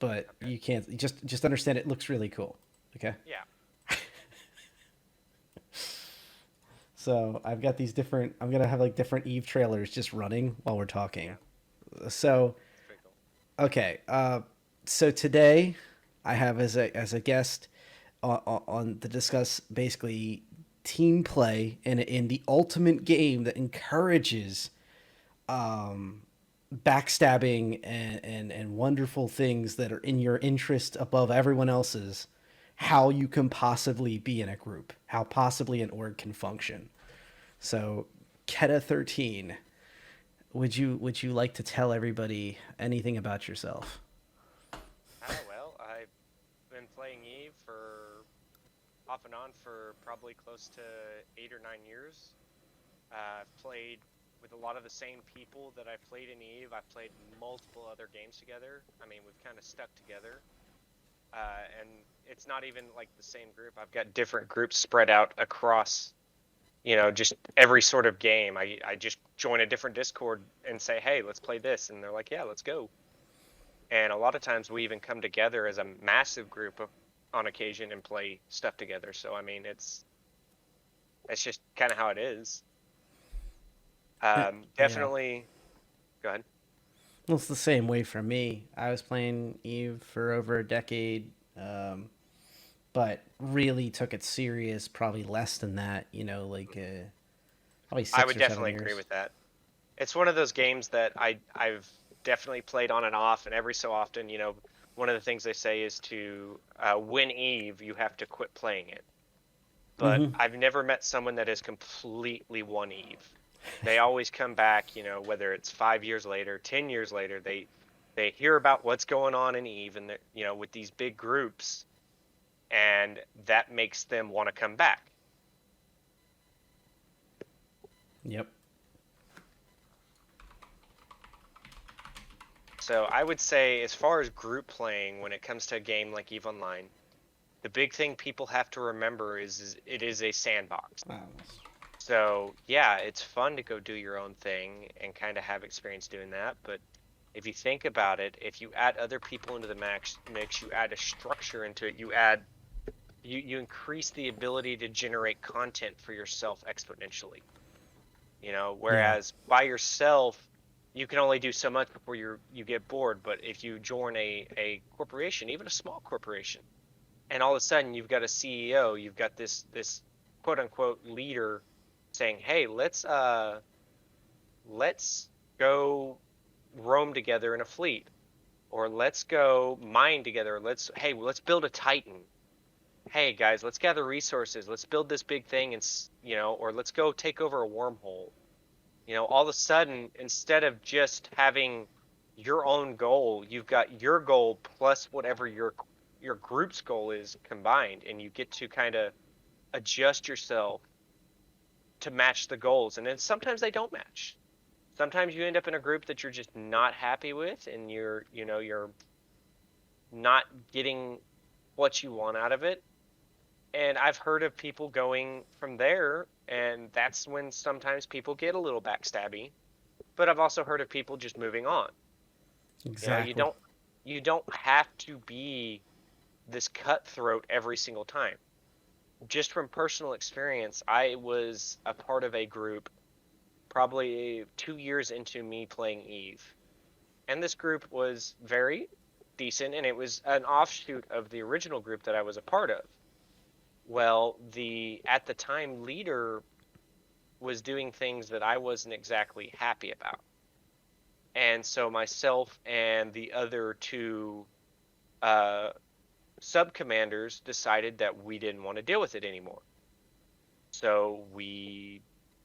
but Okay. you can't just understand it looks really cool. Okay. Yeah. So I've got these different. I'm gonna have like different Eve trailers just running while we're Yeah. talking. So It's pretty cool. okay. So today I have as a guest on to discuss basically team play in the ultimate game that encourages um, backstabbing and wonderful things that are in your interest above everyone else's. How you can possibly be in a group, how possibly an org can function. So, Keta 13, would you like to tell everybody anything about yourself? Well, I've been playing Eve for off and on for probably close to 8 or 9 years. I've played with a lot of the same people that I played in Eve. I've played multiple other games together. I mean, we've kind of stuck together. And it's not even like the same group. I've got different groups spread out across, just every sort of game. I just join a different Discord and say, hey, let's play this. And they're like, yeah, let's go. And a lot of times we even come together as a massive group on occasion and play stuff together. So, I mean, it's just kind of how it is. Yeah. Definitely. Go ahead. Well, it's the same way for me. I was playing Eve for over a decade, but really took it serious probably less than that, like probably I six would or seven definitely agree years. with that. It's one of those games that I've definitely played on and off, and every so often, one of the things they say is to win Eve, you have to quit playing it. But Mm-hmm. I've never met someone that has completely won Eve. They always come back, whether it's 5 years later, 10 years later, they hear about what's going on in Eve, and with these big groups, and that makes them want to come back. Yep. So I would say, as far as group playing, when it comes to a game like Eve Online, the big thing people have to remember is it is a sandbox. Wow. So yeah, it's fun to go do your own thing and kind of have experience doing that. But if you think about it, if you add other people into the mix, you add a structure into it, you increase the ability to generate content for yourself exponentially. Yeah. Whereas by yourself, you can only do so much before you get bored. But if you join a corporation, even a small corporation, and all of a sudden you've got a CEO, you've got this quote unquote leader saying, "Hey, let's go roam together in a fleet, or let's go mine together. Let's build a Titan. Hey guys, let's gather resources. Let's build this big thing, and or let's go take over a wormhole." All of a sudden, instead of just having your own goal, you've got your goal plus whatever your group's goal is combined, and you get to kind of adjust yourself to match the goals. And then sometimes they don't match. Sometimes you end up in a group that you're just not happy with, and you're not getting what you want out of it. And I've heard of people going from there, and that's when sometimes people get a little backstabby. But I've also heard of people just moving on. You know, you Exactly. don't you don't have to be this cutthroat every single time. Just from personal experience, I was a part of a group probably 2 years into me playing Eve. And this group was very decent, and it was an offshoot of the original group that I was a part of. Well, the at the time leader was doing things that I wasn't exactly happy about. And so myself and the other two uh, sub commanders decided that we didn't want to deal with it anymore. So we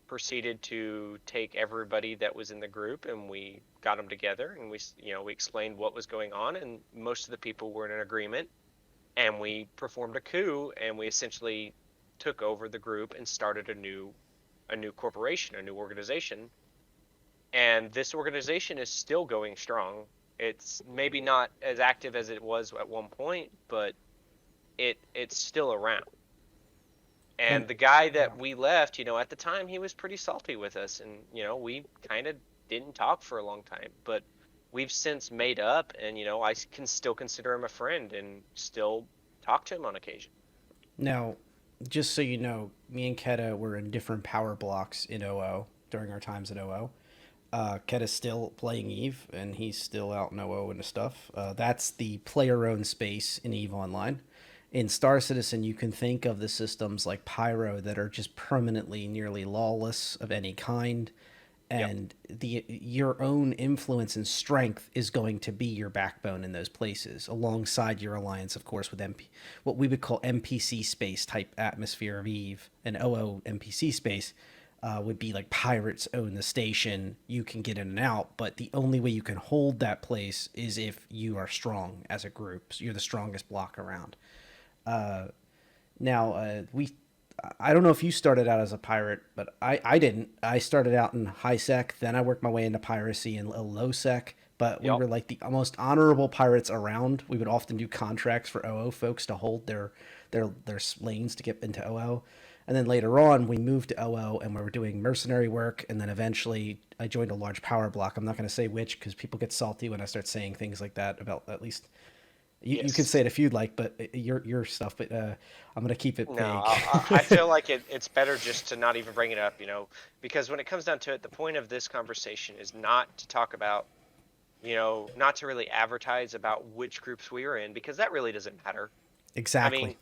proceeded to take everybody that was in the group, and we got them together, and we explained what was going on, and most of the people were in agreement, and we performed a coup, and we essentially took over the group and started a new corporation, a new organization. And this organization is still going strong. It's maybe not as active as it was at one point, but it's still around. And And the guy yeah. that we left, at the time he was pretty salty with us, and we kind of didn't talk for a long time. But we've since made up, and I can still consider him a friend and still talk to him on occasion. Now, just so you know, me and Keta were in different power blocks in OO during our times at OO. Keta's still playing Eve, and he's still out in OO and stuff. That's the player-owned space in Eve Online. In Star Citizen, you can think of the systems like Pyro that are just permanently nearly lawless of any kind, Yep. and the your own influence and strength is going to be your backbone in those places, alongside your alliance, of course, with what we would call NPC space type atmosphere of Eve. And OO NPC space would be like pirates own the station. You can get in and out, but the only way you can hold that place is if you are strong as a group. So you're the strongest block around. Now, I don't know if you started out as a pirate, but I didn't. I started out in high sec, then I worked my way into piracy and low sec. But we Yep. were like the most honorable pirates around. We would often do contracts for OO folks to hold their lanes to get into OO. And then later on, we moved to OO and we were doing mercenary work. And then eventually, I joined a large power block. I'm not going to say which because people get salty when I start saying things like that about at least you can say Yes. it if you'd like, but your stuff. But I'm gonna keep it No, vague. I feel like it's better just to not even bring it up, because when it comes down to it, the point of this conversation is not to talk about, not to really advertise about which groups we are in, because that really doesn't matter. I Exactly. mean,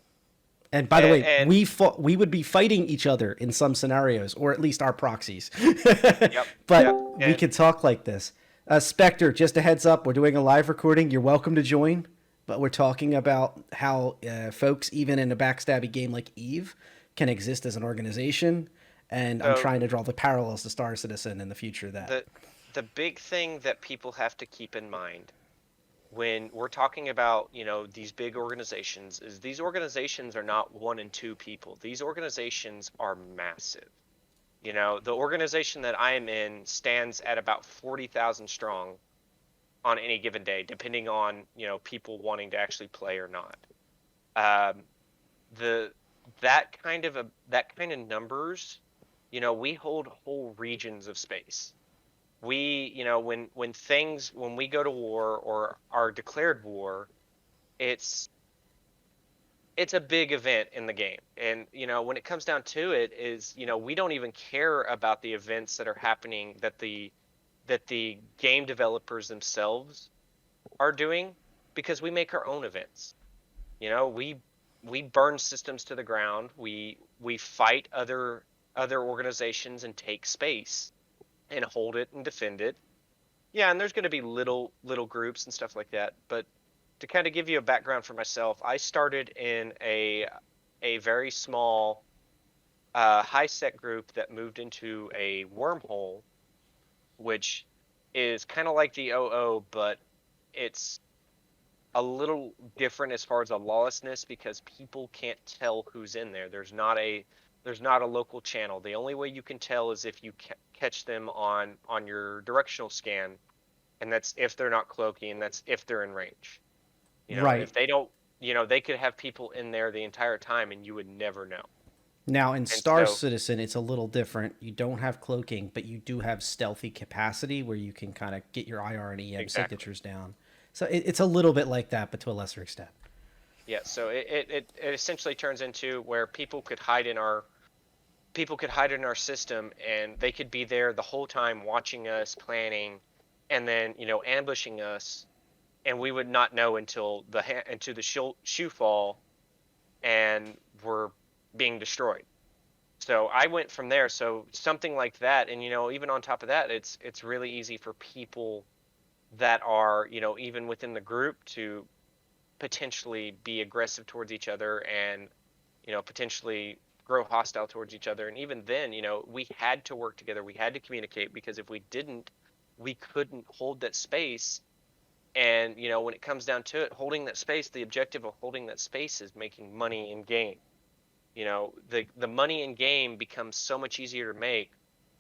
And by the way, and we would be fighting each other in some scenarios, or at least our proxies. yep, yep, But we and could talk like this. Specter, just a heads up, we're doing a live recording. You're welcome to join. But we're talking about how folks, even in a backstabby game like Eve, can exist as an organization. And I'm so trying to draw the parallels to Star Citizen in the future of that. the the big thing that people have to keep in mind when we're talking about, these big organizations is these organizations are not one and two people. These organizations are massive. The organization that I am in stands at about 40,000 strong on any given day, depending on, people wanting to actually play or not. Um, the that kind of numbers, we hold whole regions of space. We, when we go to war or are declared war, it's it's a big event in the game. And, when it comes down to it is, we don't even care about the events that are happening that the game developers themselves are doing because we make our own events. We burn systems to the ground. We fight other organizations and take space and hold it and defend it. Yeah, and there's going to be little groups and stuff like that, but to kind of give you a background for myself, I started in a very small high sec group that moved into a wormhole, which is kind of like the OO, but it's a little different as far as the lawlessness because people can't tell who's in there. There's not a local channel. The only way you can tell is if you catch them on your directional scan, and that's if they're not cloaking, and that's if they're in range. Right. If they don't, they could have people in there the entire time and you would never know. Now, in And Star so, Citizen, it's a little different. You don't have cloaking, but you do have stealthy capacity where you can kind of get your IR and EM exactly. signatures down. So it's a little bit like that, but to a lesser extent. Yeah, so it essentially turns into where people could hide in our system and they could be there the whole time watching us, planning, and then, ambushing us, and we would not know until the shoe fall and we're being destroyed. So I went from there. So something like that, and even on top of that, it's really easy for people that are, even within the group to potentially be aggressive towards each other and, potentially grow hostile towards each other. And even then, we had to work together. We had to communicate because if we didn't, we couldn't hold that space. And, when it comes down to it, holding that space, the objective of holding that space is making money in game. The money in game becomes so much easier to make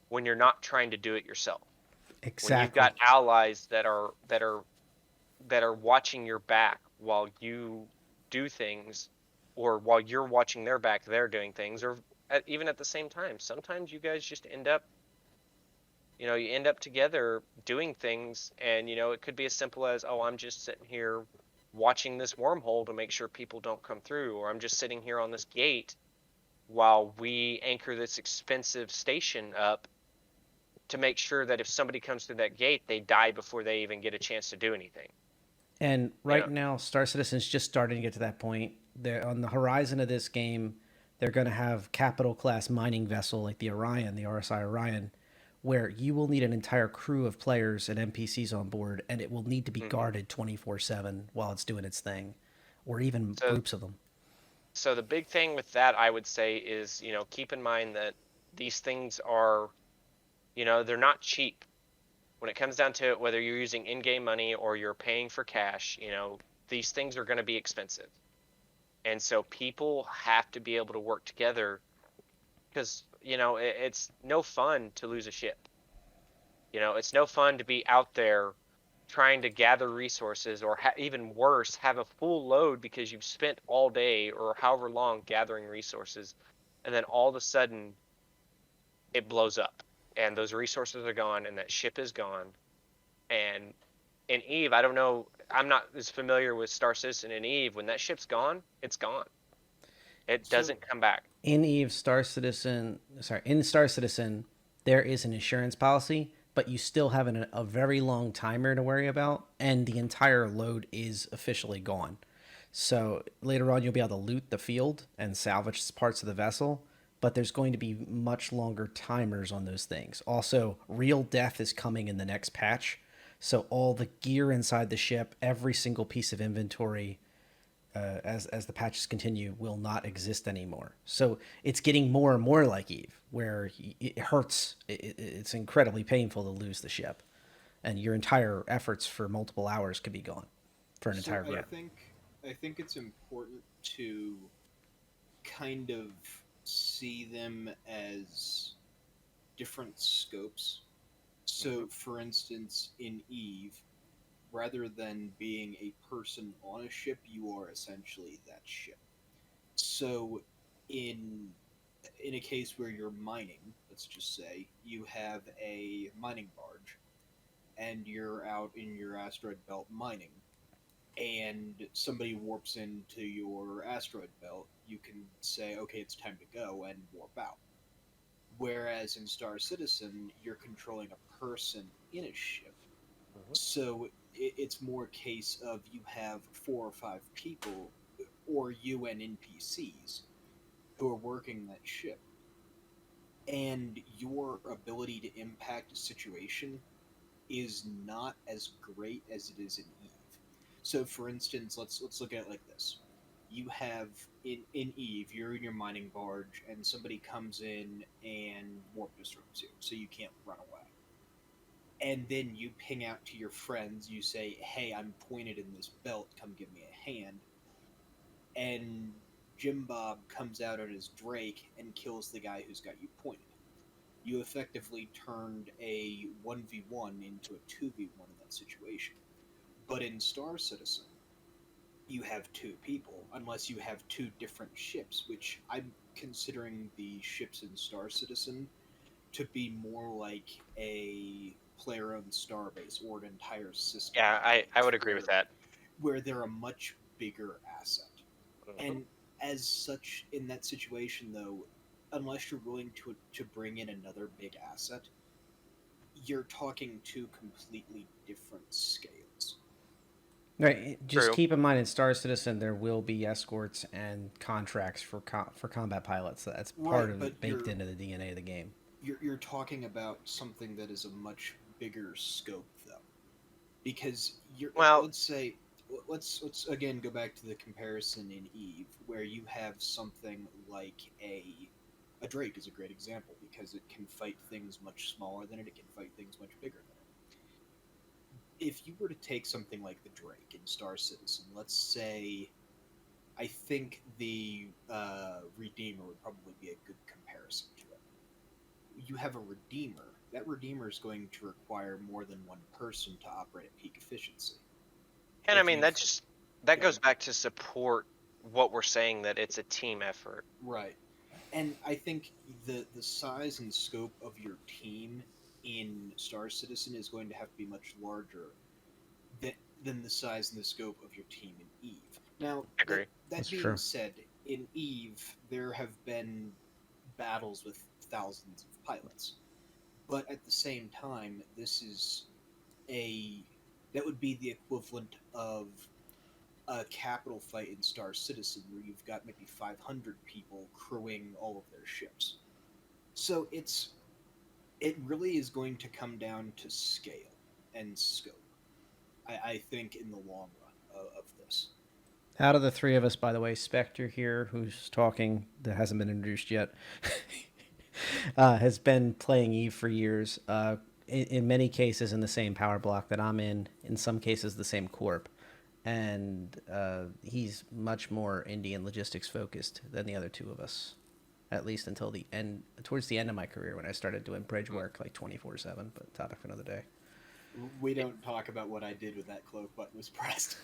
when you're not trying to do it yourself. When you've Exactly. got allies that are watching your back while you do things, or while you're watching their back, they're doing things, or even at the same time. Sometimes you guys just end up you end up together doing things, and it could be as simple as, oh, I'm just sitting here watching this wormhole to make sure people don't come through, or I'm just sitting here on this gate while we anchor this expensive station up to make sure that if somebody comes through that gate, they die before they even get a chance to do anything. And You right know, now, Star Citizen's just starting to get to that point. They're on the horizon of this game. They're going to have capital class mining vessel like the Orion, the RSI Orion, where you will need an entire crew of players and NPCs on board, and it will need to be hmm guarded 24/7 while it's doing its thing, or even so groups of them. so the big thing with that, I would say, is keep in mind that these things are, they're not cheap. When it comes down to it, whether you're using in-game money or you're paying for cash, these things are going to be expensive. And so people have to be able to work together, because, it's no fun to lose a ship. It's no fun to be out there trying to gather resources, or even worse, have a full load because you've spent all day or however long gathering resources, and then all of a sudden it blows up and those resources are gone and that ship is gone. And in Eve, I don't know, I'm not as familiar with Star Citizen and Eve. When that ship's gone, it's gone. It So doesn't come back. In Star Citizen, there is an insurance policy, but you still have a very long timer to worry about, and the entire load is officially gone. So later on, you'll be able to loot the field and salvage parts of the vessel, but there's going to be much longer timers on those things. Also, real death is coming in the next patch, so all the gear inside the ship, every single piece of inventory, as the patches continue, will not exist anymore. So it's getting more and more like Eve, where it hurts. It's incredibly painful to lose the ship, and your entire efforts for multiple hours could be gone for an so entire I group. Yeah. think I think it's important to kind of see them as different scopes. hmm So, for instance, in Eve, rather than being a person on a ship, you are essentially that ship. So, in in a case where you're mining, let's just say you have a mining barge and you're out in your asteroid belt mining, and somebody warps into your asteroid belt, you can say, okay, it's time to go, and warp out. Whereas in Star Citizen, you're controlling a person in a ship. hmm So it's more a case of you have 4 or 5 people, or UN NPCs, who are working that ship. And your ability to impact a situation is not as great as it is in Eve. So, for instance, let's look at it like this: you have in Eve, you're in your mining barge, and somebody comes in and warp disrupts you, so you can't run away. And then you ping out to your friends. You say, "Hey, I'm pointed in this belt. Come give me a hand." And Jim Bob comes out on his Drake and kills the guy who's got you pointed. You effectively turned a 1v1 into a 2v1 in that situation. But in Star Citizen, you have 2 people, unless you have 2 different ships, which I'm considering the ships in Star Citizen to be more like a player owned starbase or an entire system Yeah, I base would agree with that. where they're a much bigger asset. hmm And as such, in that situation, though, unless you're willing to bring in another big asset, you're talking 2 completely different scales. Right. Just True. keep in mind in Star Citizen there will be escorts and contracts for for combat pilots. That's part Right, of but it, baked into the DNA of the game. you're talking about something that is a much bigger scope, though, because you're Well, let's say let's again go back to the comparison in Eve, where you have something like a Drake is a great example because it can fight things much smaller than it can fight things much bigger than it. If you were to take something like the Drake in Star Citizen, let's say, I think the Redeemer would probably be a good comparison to it. You have a Redeemer. That Redeemer is going to require more than one person to operate at peak efficiency. and I If mean, you that go goes ahead, back to support what we're saying, that it's a team effort. right, and I think the size and scope of your team in Star Citizen is going to have to be much larger than, than the size and the scope of your team in Eve. Now, I agree. that That's being true. said, in Eve, there have been battles with thousands of pilots. But at the same time, this is a that would be the equivalent of a capital fight in Star Citizen, where you've got maybe 500 people crewing all of their ships. So it really is going to come down to scale and scope. I think in the long run of this. Out of the three of us, by the way, Specter here, who's talking, that hasn't been introduced yet, has been playing Eve for years. In many cases, in the same power block that I'm in some cases, the same corp. And he's much more Indian logistics focused than the other two of us, at least until the end, towards the end of my career when I started doing bridge work like 24/7. But topic for another day. We don't talk about what I did when that cloak button was pressed.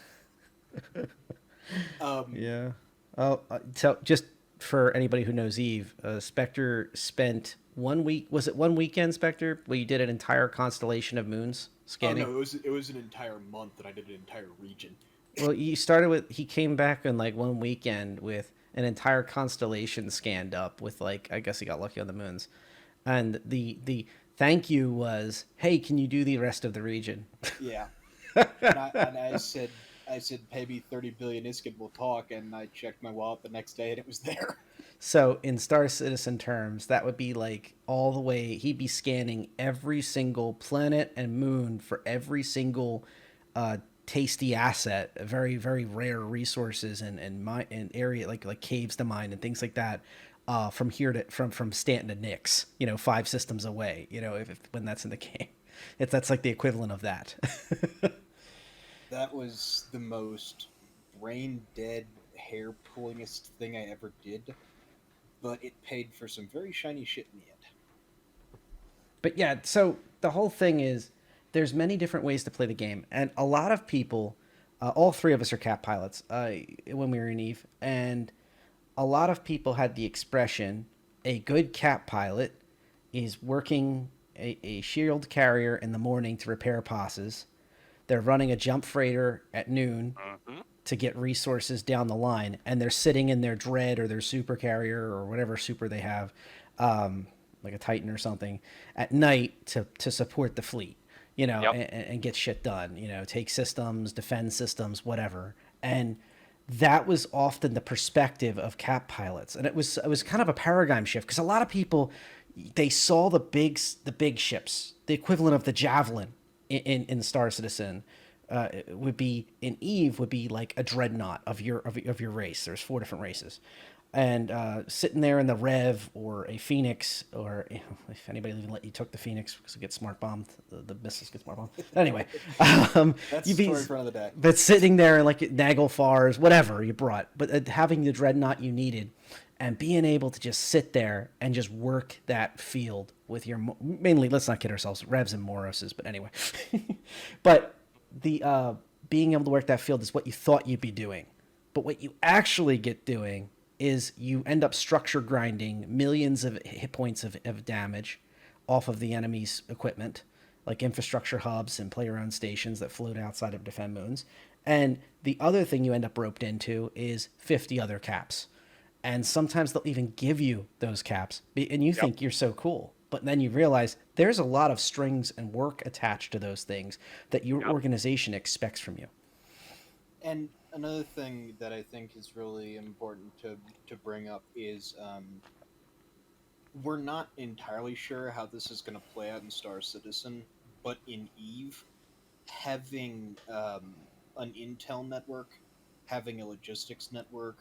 um, Yeah. Oh, so just for anybody who knows Eve, Spectre spent 1 week. Was it one weekend, Spectre, where you did an entire constellation of moons oh scanning? no, it was an entire month that I did an entire region. Well, you started with. He came back in like one weekend with an entire constellation scanned up with like I guess he got lucky on the moons, and the thank you was, hey, can you do the rest of the region? Yeah, and I said pay me 30 billion iskin, we'll talk, and I checked my wallet the next day and it was there. So in Star Citizen terms, that would be like all the way. He'd be scanning every single planet and moon for every single tasty asset, very very rare resources and area like caves to mine and things like that. From here to from Stanton to Nix, 5 systems away. If when that's in the game, that's like the equivalent of that. That was the most brain dead, hair pullingest thing I ever did, but it paid for some very shiny shit in the end. But yeah, so the whole thing is there's many different ways to play the game, and a lot of people, all three of us are cat pilots when we were in Eve, and a lot of people had the expression, a good cat pilot is working a shield carrier in the morning to repair passes. They're running a jump freighter at noon Mm-hmm. to get resources down the line, and they're sitting in their dread or their super carrier or whatever super they have, like a Titan or something, at night to support the fleet, Yep. and get shit done, take systems, defend systems, whatever. And that was often the perspective of cap pilots, and it was kind of a paradigm shift because a lot of people they saw the big ships, the equivalent of the javelin in Star Citizen, would be in Eve would be like a dreadnought of your race. There's 4 different races, and sitting there in the Rev or a Phoenix or if anybody even let you took the Phoenix because it gets smart bombed, the missiles get smart bombed. Anyway, That's you'd the be story for another day. but sitting there in like Naglfars, whatever you brought, but having the dreadnought you needed. And being able to just sit there and just work that field with your mainly, let's not kid ourselves, Revs and Moroses, but anyway. But the being able to work that field is what you thought you'd be doing. But what you actually get doing is you end up structure grinding millions of hit points of damage off of the enemy's equipment, like infrastructure hubs and player owned stations that float outside of defend moons. And the other thing you end up roped into is 50 other caps. And sometimes they'll even give you those caps, and you Yep. think you're so cool. But then you realize there's a lot of strings and work attached to those things that your Yep. organization expects from you. And another thing that I think is really important to bring up is we're not entirely sure how this is going to play out in Star Citizen, but in Eve, having an intel network, having a logistics network,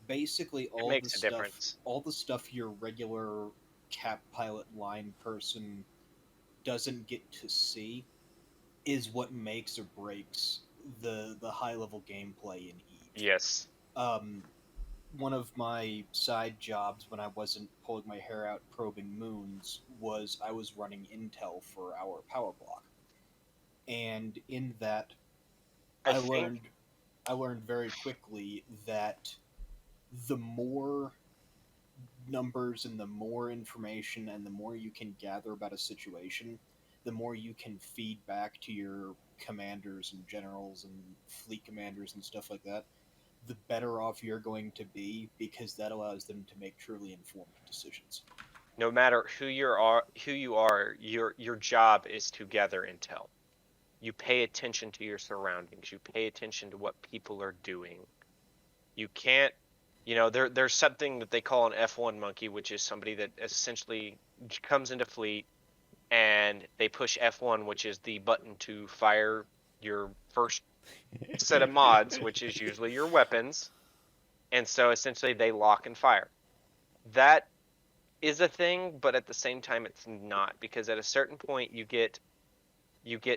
basically It makes a difference. all the stuff your regular cap pilot line person doesn't get to see is what makes or breaks the high level gameplay in Eve. Yes. Um, one of my side jobs when I wasn't pulling my hair out probing moons was I was running intel for our power block, and in that I I think. learned I learned very quickly that the more numbers and the more information and the more you can gather about a situation, the more you can feed back to your commanders and generals and fleet commanders and stuff like that, the better off you're going to be, because that allows them to make truly informed decisions. No matter who you are, your job is to gather intel. You pay attention to your surroundings. You pay attention to what people are doing. You can't, there's something that they call an F1 monkey, which is somebody that essentially comes into fleet and they push F1, which is the button to fire your first set of mods, which is usually your weapons. And so essentially they lock and fire. That is a thing, but at the same time it's not, because at a certain point you get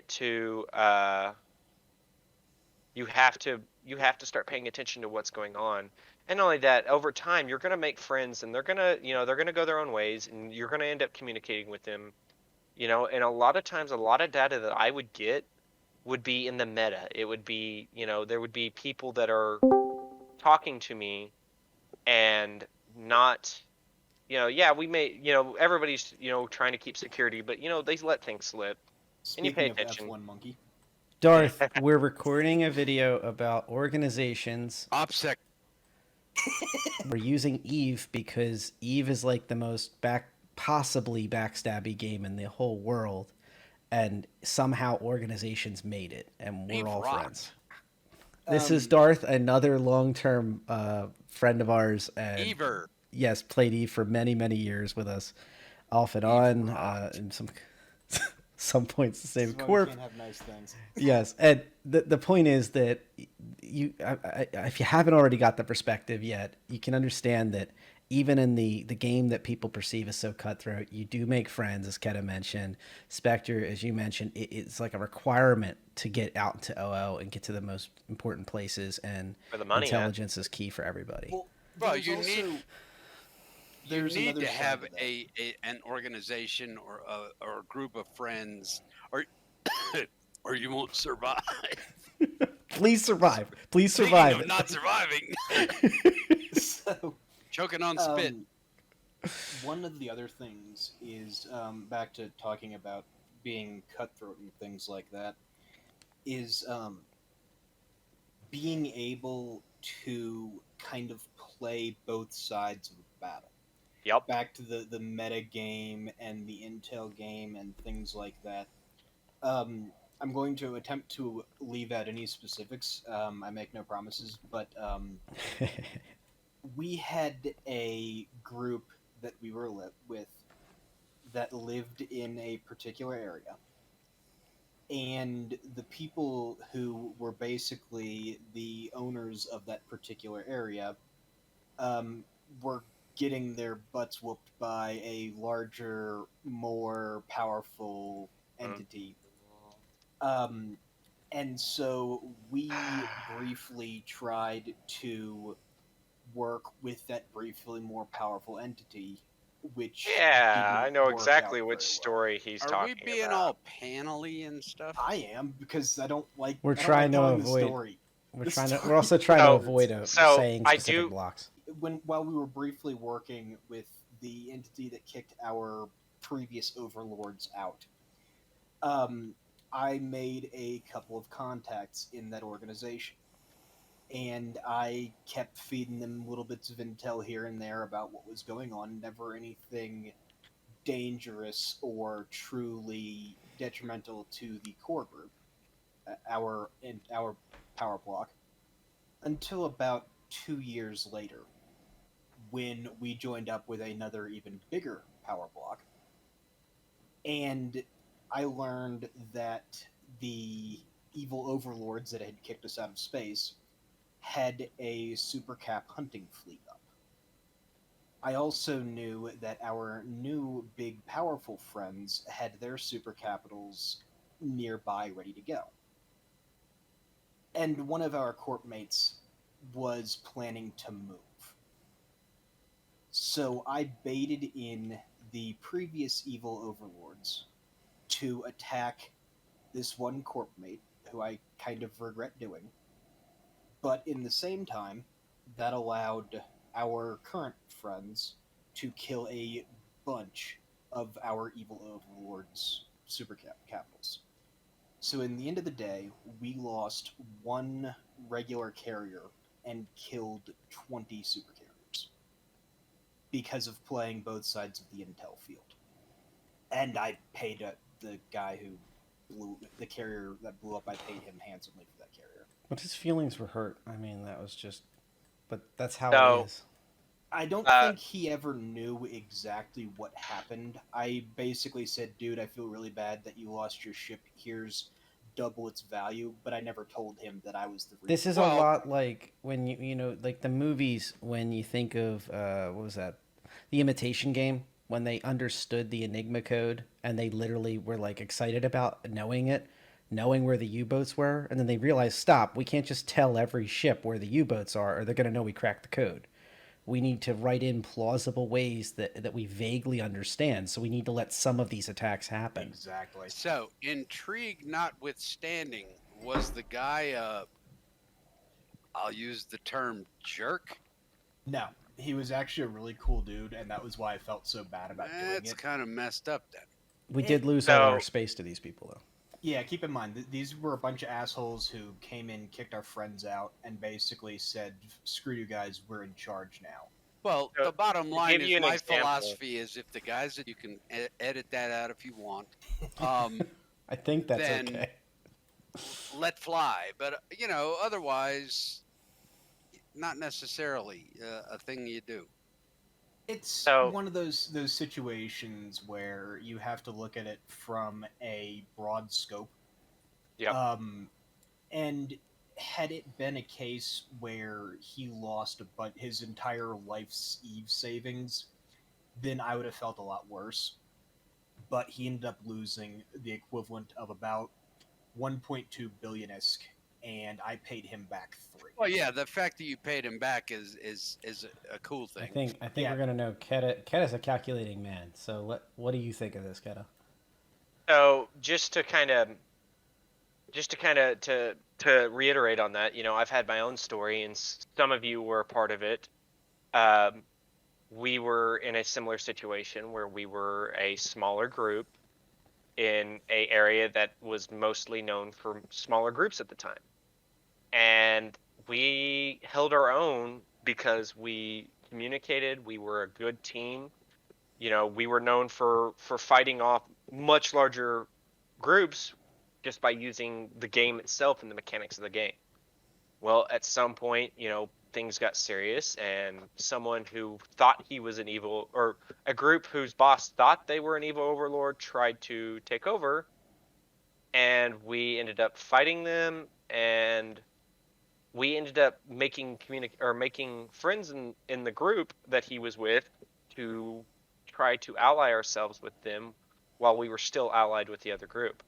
to you have to start paying attention to what's going on. And not only that, over time you're going to make friends, and they're going to go their own ways, and you're going to end up communicating with them, and a lot of times a lot of data that I would get would be in the meta. It would be, there would be people that are talking to me and not, yeah, we may, everybody's, trying to keep security, but they let things slip, and you pay Speaking of attention. F1 monkey, Darth, we're recording a video about organizations. OPSEC. We're using Eve because Eve is like the most possibly backstabby game in the whole world, and somehow organizations made it, and we're Eve all rocked. friends. This is Darth, another long-term friend of ours, and Ever. yes, played Eve for many, many years with us, off and on, in some points the this same is why we corp. can't have nice things. Yes, and the point is that if you haven't already got the perspective yet, you can understand that even in the game that people perceive as so cutthroat, you do make friends, as Keta mentioned. Specter, as you mentioned, it's like a requirement to get out into OO and get to the most important places, and For the money, intelligence is key for everybody. Well, Well, there's you also- need there's you need another to side have to that. an organization or a group of friends, or or you won't survive. Please survive. Please Speaking survive. of not surviving, So, choking on spit. one of the other things is, back to talking about being cutthroat and things like that, is being able to kind of play both sides of the battle. Yep. Back to the meta game and the intel game and things like that. I'm going to attempt to leave out any specifics. I make no promises, but we had a group that we were with that lived in a particular area. And the people who were basically the owners of that particular area were getting their butts whooped by a larger, more powerful entity. And so we briefly tried to work with that briefly more powerful entity, which Yeah, I didn't know work exactly out which very well. story he's Are talking we being about. all panely and stuff? I am, because I don't like. We're I don't trying like to telling avoid- The story. We're also trying to So- avoid so saying I specific do- blocks. While we were briefly working with the entity that kicked our previous overlords out, I made a couple of contacts in that organization, and I kept feeding them little bits of intel here and there about what was going on. Never anything dangerous or truly detrimental to the core group, our power block, until about 2 years later, when we joined up with another even bigger power block, and I learned that the evil overlords that had kicked us out of space had a super cap hunting fleet up. I also knew that our new big powerful friends had their super capitals nearby ready to go. And one of our corp mates was planning to move. So I baited in the previous evil overlords to attack this one corp mate, who I kind of regret doing. But in the same time, that allowed our current friends to kill a bunch of our evil overlords' super capitals. So in the end of the day, we lost one regular carrier and killed 20 super carriers because of playing both sides of the intel field. And I paid the guy who blew the carrier that blew up. I paid him handsomely for that carrier. But his feelings were hurt. I mean, that was just. But that's how So- it is. I don't think he ever knew exactly what happened. I basically said, dude, I feel really bad that you lost your ship. Here's double its value, but I never told him that I was the reason. This is a lot like when you know, like the movies, when you think of, what was that? The Imitation Game, when they understood the Enigma code and they literally were like excited about knowing it, knowing where the U-boats were, and then they realized, stop, we can't just tell every ship where the U-boats are or they're going to know we cracked the code. We need to write in plausible ways that we vaguely understand, so we need to let some of these attacks happen. Exactly. So, intrigue notwithstanding, was the guy, I'll use the term jerk? No, he was actually a really cool dude, and that was why I felt so bad about doing That's it. kind of messed up then. We did lose all So- our space to these people, though. Yeah, keep in mind, these were a bunch of assholes who came in, kicked our friends out, and basically said, screw you guys, we're in charge now. Well, So, the bottom line give is you an my example. philosophy is if the guys that you can edit that out if you want, I think that's Then- okay. let fly. But, you know, otherwise, not necessarily a thing you do. It's So- one of those situations where you have to look at it from a broad scope. Yep. And had it been a case where he lost his entire life's Eve savings, then I would have felt a lot worse. But he ended up losing the equivalent of about 1.2 billion-esque, and I paid him back 3. Well, yeah, the fact that you paid him back is a cool I thing. think Yeah. we're gonna know Keta. Keta's a calculating man. So what do you think of this, Keta? So just to kind of to reiterate on that, you know, I've had my own story, and some of you were a part of it. We were in a similar situation where we were a smaller group in a area that was mostly known for smaller groups at the time, and we held our own because we communicated. We were a good team. You know, we were known for fighting off much larger groups just by using the game itself and the mechanics of the game. Well, at some point, you know, things got serious, and someone who thought he was an evil, or a group whose boss thought they were an evil overlord, tried to take over, and we ended up fighting them, and we ended up making making friends in the group that he was with to try to ally ourselves with them while we were still allied with the other group.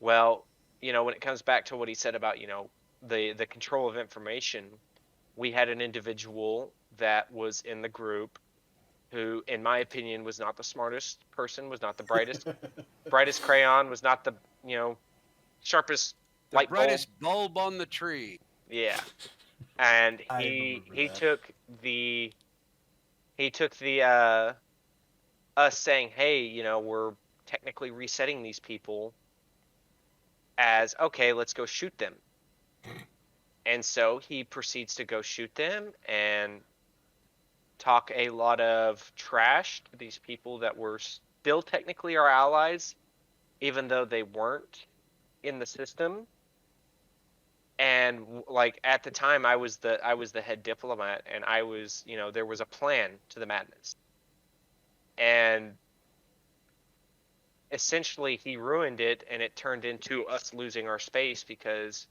Well, you know, when it comes back to what he said about, you know, the control of information, we had an individual that was in the group who, in my opinion, was not the smartest person, was not the brightest crayon, was not the, you know, sharpest The light bulb. brightest bulb on the tree. Yeah. And I he remember that. took the us saying, hey, you know, we're technically resetting these people as, okay, let's go shoot them. And so he proceeds to go shoot them and talk a lot of trash to these people that were still technically our allies, even though they weren't in the system. And like at the time, I was the head diplomat, and I was, you know, there was a plan to the madness, and essentially he ruined it, and it turned into us losing our space because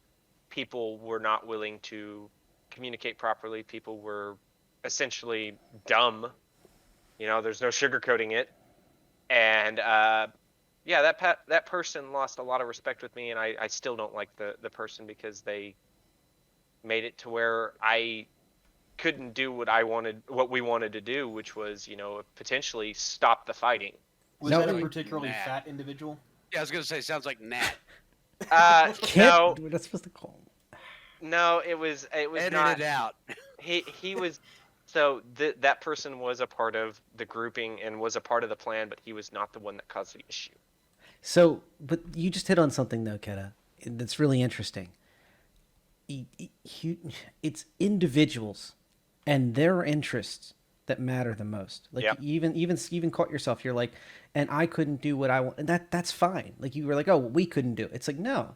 people were not willing to communicate properly. People were essentially dumb. You know, there's no sugarcoating it. And yeah, that person lost a lot of respect with me, and I still don't like the person because they made it to where I couldn't do what we wanted to do, which was, you know, potentially stop the fighting. Was No, that a we- particularly Nah. fat individual? Yeah, I was gonna say, sounds like Nat. No, We're not supposed to call him. no, it was Edit not. it out. He was So that person was a part of the grouping and was a part of the plan, but he was not the one that caused the issue. So, but you just hit on something though, Keta, that's really interesting. It's individuals and their interests that matter the most. Like Yep. even caught yourself. You're like, and I couldn't do what I want, and that's fine. Like you were like, oh, well, we couldn't do it. It's like no,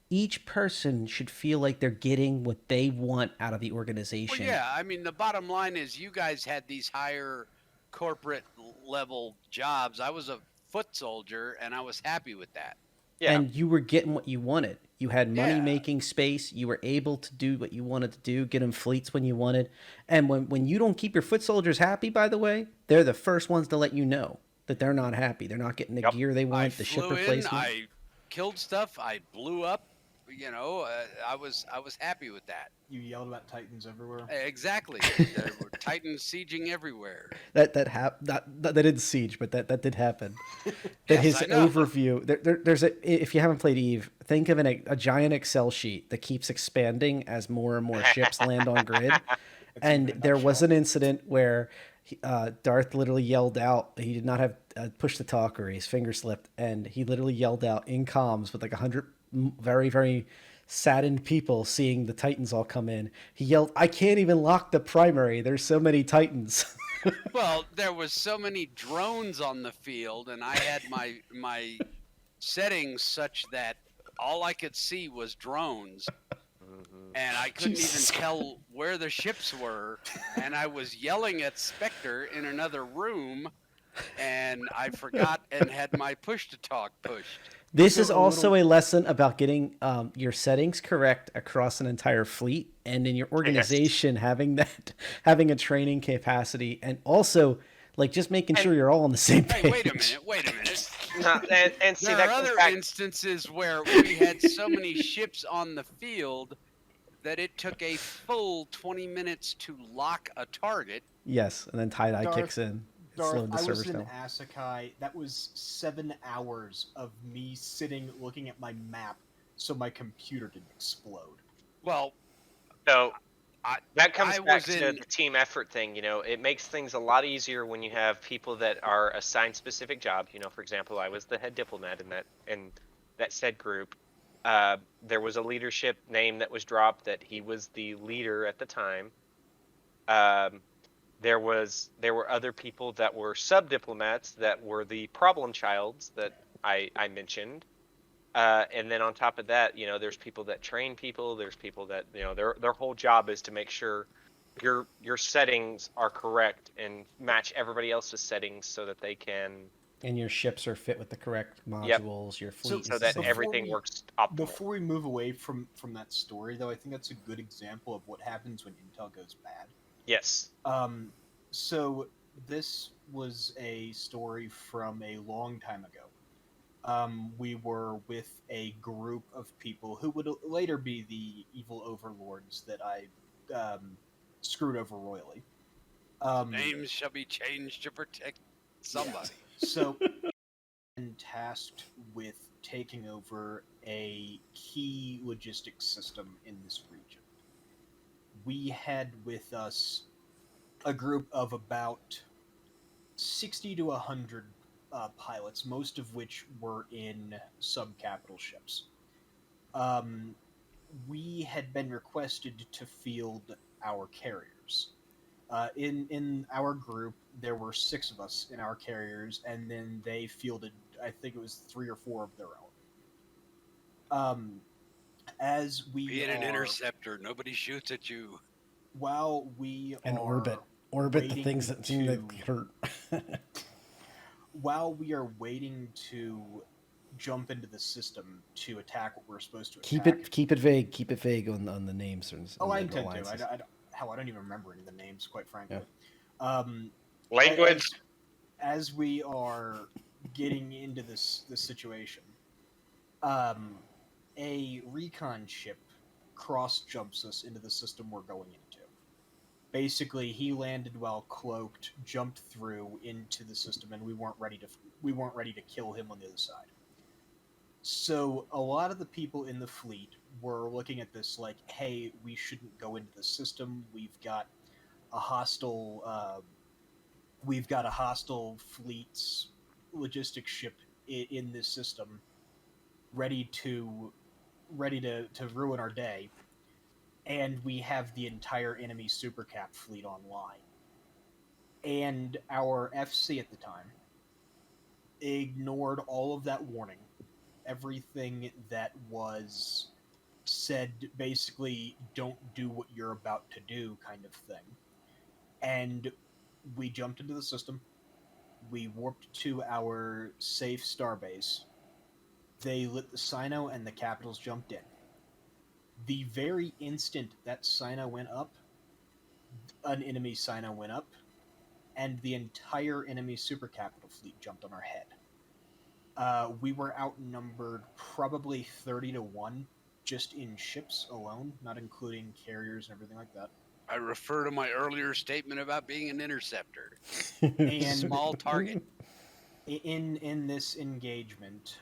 each person should feel like they're getting what they want out of the Well, organization. yeah. I mean, the bottom line is you guys had these higher corporate level jobs. I was a foot soldier, and I was happy with that. Yeah. And you were getting what you wanted. You had money Yeah. making space. You were able to do what you wanted to do, get them fleets when you wanted. And when you don't keep your foot soldiers happy, by the way, they're the first ones to let you know that they're not happy. They're not getting the Yep. gear they I want, the ship flew in. replacement. I killed stuff. I blew up. You know, I was happy with that. You yelled about Titans everywhere. Exactly. There were Titans sieging everywhere. That didn't siege, but that did happen. That Yes, his I know. overview. There's if you haven't played Eve, think of a giant Excel sheet that keeps expanding as more and more ships land on grid. And in a there was nutshell. an incident where Darth literally yelled out. He did not have push to talk, or his finger slipped, and he literally yelled out in comms with like 100 very very saddened people seeing the Titans all come in. He yelled, "I can't even lock the primary. There's so many Titans." Well, there was so many drones on the field, and I had my settings such that all I could see was drones, and I couldn't Jesus even tell where the ships were. And I was yelling at Specter in another room, and I forgot and had my push to talk pushed. This So is a also little- a lesson about getting your settings correct across an entire fleet, and in your organization having having a training capacity, and also like just making sure you're all on the same page. Hey, wait a minute, wait a minute. No, and see There that are goes other back. instances where we had so many ships on the field that it took a full 20 minutes to lock a target. Yes, and then tie-dye Darth- kicks in. It Darth, slowed the I was servers in down. Asakai. That was 7 hours of me sitting looking at my map so my computer didn't explode. Well, So I, that comes I back was to in. the team effort thing. It makes things a lot easier when you have people that are assigned specific jobs. For example, I was the head diplomat in that said group. There was a leadership name that was dropped that he was the leader at the time. There were other people that were sub diplomats that were the problem childs that I mentioned. And then on top of that, there's people that train people. There's people that their whole job is to make sure your settings are correct and match everybody else's settings so that they can And your ships are fit with the correct modules. Your fleet so is that the same. everything works optimally. Before we move away from that story, though, I think that's a good example of what happens when intel goes bad. Yes. So this was a story from a long time ago. We were with a group of people who would later be the evil overlords that I screwed over royally. Names shall be changed to protect somebody. So, and tasked with taking over a key logistics system in this region. We had with us a group of about 60 to 100 pilots, most of which were in sub-capital ships. We had been requested to field our carriers. In our group, there were 6 of us in our carriers, and then they fielded, I think it was 3 or 4 of their own. As we Being an are- interceptor, nobody shoots at you. while we And are orbit the waiting things that seem to to- hurt. while we are waiting to jump into the system to attack what we're supposed to attack. Keep it vague. Keep it vague on the names. Oh, I the intend alliances. to. Hell, I don't even remember any of the names, quite frankly. Yeah. Language. As we are getting into this situation, a recon ship cross jumps us into the system we're going into. Basically, he landed while cloaked, jumped through into the system, and we weren't ready to kill him on the other side. So a lot of the people in the fleet were looking at this like, hey, we shouldn't go into the system. We've got a hostile. We've got a hostile fleet's logistics ship in this system, ready to ruin our day, and we have the entire enemy supercap fleet online. And our FC at the time ignored all of that warning, everything that was said, basically, don't do what you're about to do, kind of thing. And we jumped into the system. We warped to our safe starbase. They lit the Sino, and the Capitals jumped in. The very instant that Sino went up, an enemy Sino went up, and the entire enemy super capital fleet jumped on our head. We were outnumbered probably 30-1 just in ships alone, not including carriers and everything like that. I refer to my earlier statement about being an interceptor. And Small target. In this engagement,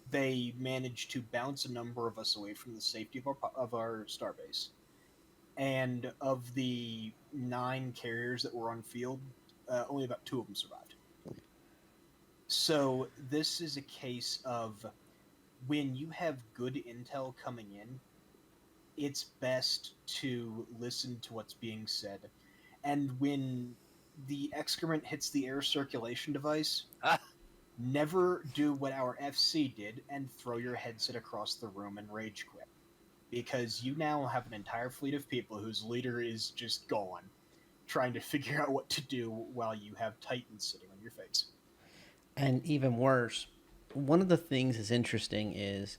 they managed to bounce a number of us away from the safety of our starbase. And of the 9 carriers that were on field, only about 2 of them survived. So this is a case of when you have good intel coming in, it's best to listen to what's being said. And when the excrement hits the air circulation device, never do what our FC did and throw your headset across the room and rage quit. Because you now have an entire fleet of people whose leader is just gone, trying to figure out what to do while you have Titans sitting on your face. And even worse, one of the things that's interesting is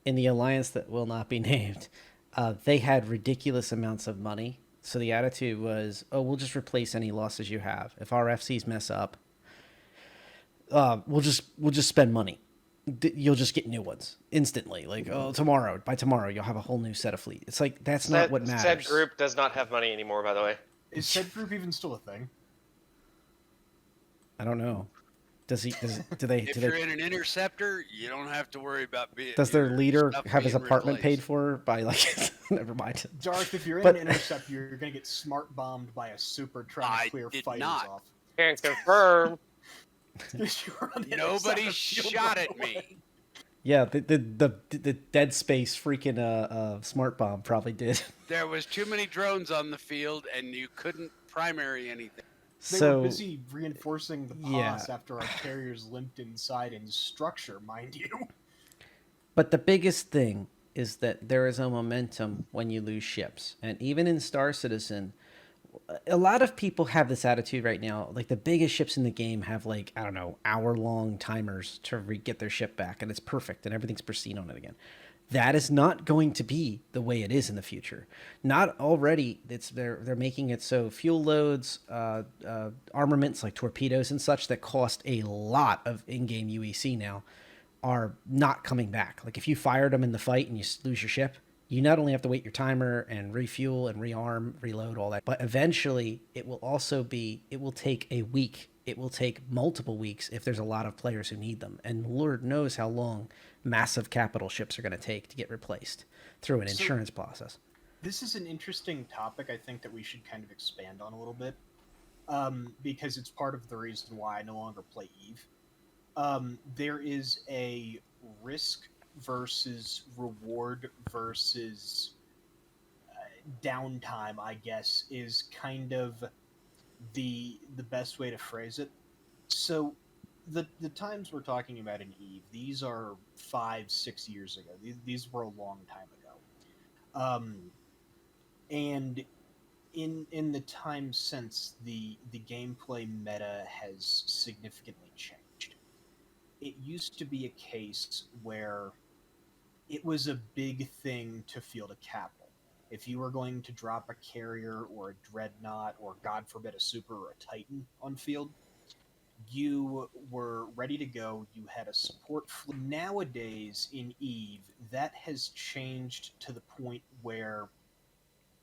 in the alliance that will not be named, they had ridiculous amounts of money. So the attitude was, oh, we'll just replace any losses you have. If our FCs mess up, we'll just spend money. You'll just get new ones instantly. Like, oh, by tomorrow, you'll have a whole new set of fleet. It's like, that's not what matters. Said group does not have money anymore, by the way. Is said group even still a thing? I don't know. Do they? If you're in an interceptor, you don't have to worry about being. Does their leader stuff have his being apartment paid replaced. for by like? Never mind. Darth, if you're in an intercept, you're going to get smart bombed by a super trying to clear did fighters not. off. Can't confirm. Nobody shot at me. Yeah, the Dead Space freaking smart bomb probably did. There was too many drones on the field, and you couldn't primary anything. They were busy reinforcing the pause after our carriers limped inside in structure, mind you. But the biggest thing is that there is a momentum when you lose ships. And even in Star Citizen, a lot of people have this attitude right now. Like the biggest ships in the game have like, I don't know, hour-long timers to get their ship back. And it's perfect and everything's pristine on it again. That is not going to be the way it is in the future. Not already. They're making it so fuel loads, armaments like torpedoes and such that cost a lot of in-game UEC now are not coming back. Like if you fired them in the fight and you lose your ship, you not only have to wait your timer and refuel and rearm, reload, all that, but eventually it will take a week. It will take multiple weeks if there's a lot of players who need them. And Lord knows how long massive capital ships are going to take to get replaced through an insurance process. This is an interesting topic I think that we should kind of expand on a little bit, because it's part of the reason why I no longer play Eve. There is a risk versus reward versus downtime, I guess, is kind of the best way to phrase it. So the times we're talking about in Eve, these are 5-6 years ago. These were a long time ago. And in the time since, the gameplay meta has significantly changed. It used to be a case where it was a big thing to field a capital. If you were going to drop a carrier or a dreadnought or, God forbid, a super or a titan on field, you were ready to go. You had a support fleet. Nowadays in Eve, that has changed to the point where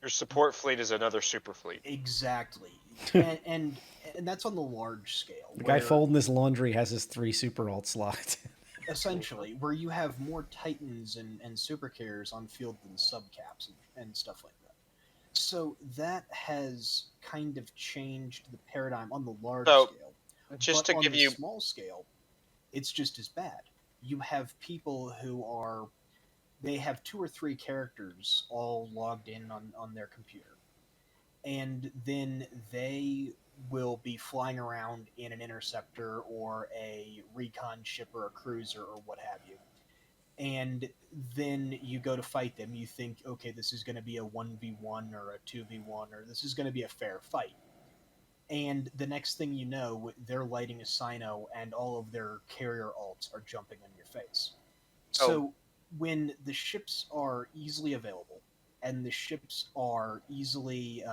Your support fleet is another super fleet. exactly, and that's on the large scale. The guy folding his laundry has his 3 super alt slots. Essentially, where you have more titans and super carriers on field than subcaps and stuff like that. So that has kind of changed the paradigm on the large So scale. just But to on give the you, small scale, it's just as bad. You have people who are, they have two or three characters all logged in on their computer. And then they will be flying around in an interceptor or a recon ship or a cruiser or what have you. And then you go to fight them. You think, okay, this is going to be a 1v1 or a 2v1, or this is going to be a fair fight. And the next thing you know, they're lighting a Sino and all of their carrier alts are jumping on your face. oh, So when the ships are easily available and the ships are easily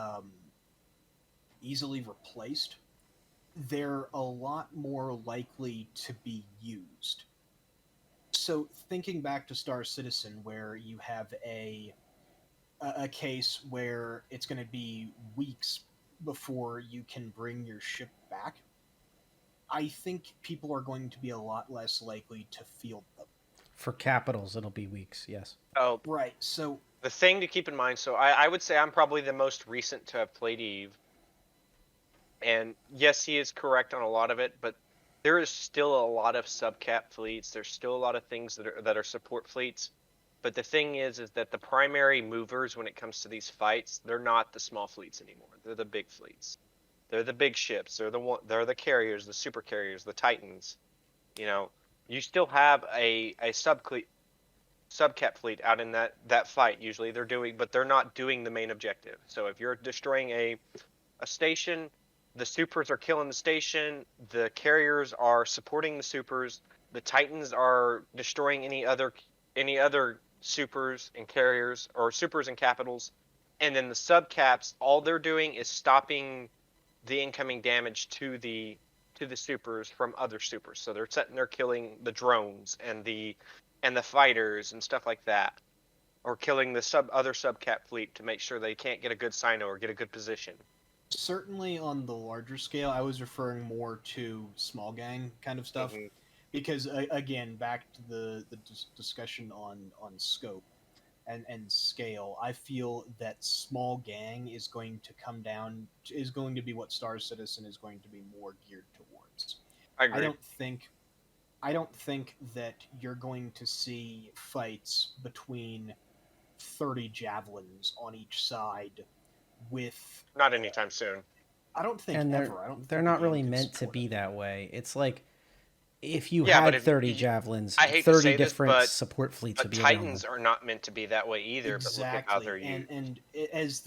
replaced, they're a lot more likely to be used. So thinking back to Star Citizen, where you have a case where it's going to be weeks before you can bring your ship back, I think people are going to be a lot less likely to field them. For capitals, it'll be weeks. Yes. oh, Right. So the thing to keep in mind. So I would say I'm probably the most recent to have played Eve, and yes, he is correct on a lot of it, but there is still a lot of subcap fleets. There's still a lot of things that are support fleets. But the thing is that the primary movers when it comes to these fights, they're not the small fleets anymore. They're the big fleets. They're the big ships. They're the carriers, the super carriers, the Titans. You know, you still have a subcap fleet out in that fight. Usually they're doing, but they're not doing the main objective. So if you're destroying a station, the supers are killing the station. The carriers are supporting the supers. The Titans are destroying any other supers and carriers or supers and capitals. And then the subcaps, all they're doing is stopping the incoming damage to the supers from other supers. So they're sitting there killing the drones and the fighters and stuff like that, or killing the other subcap fleet to make sure they can't get a good sino or get a good position. certainly on the larger scale, I was referring more to small gang kind of stuff, Hmm. because again, back to the discussion on scope and scale, I feel that small gang is going to be what Star Citizen is going to be more geared towards. I I agree. don't think I don't think that you're going to see fights between 30 javelins on each side with Not anytime soon. I don't think And they're ever. I don't they're think the not game really could meant to support it. be that way. It's like if you Yeah, but had if 30 javelins, I hate to 30 say this, different support fleets would but be available. Titans are not meant to be that way either. But look at how they're Exactly, used.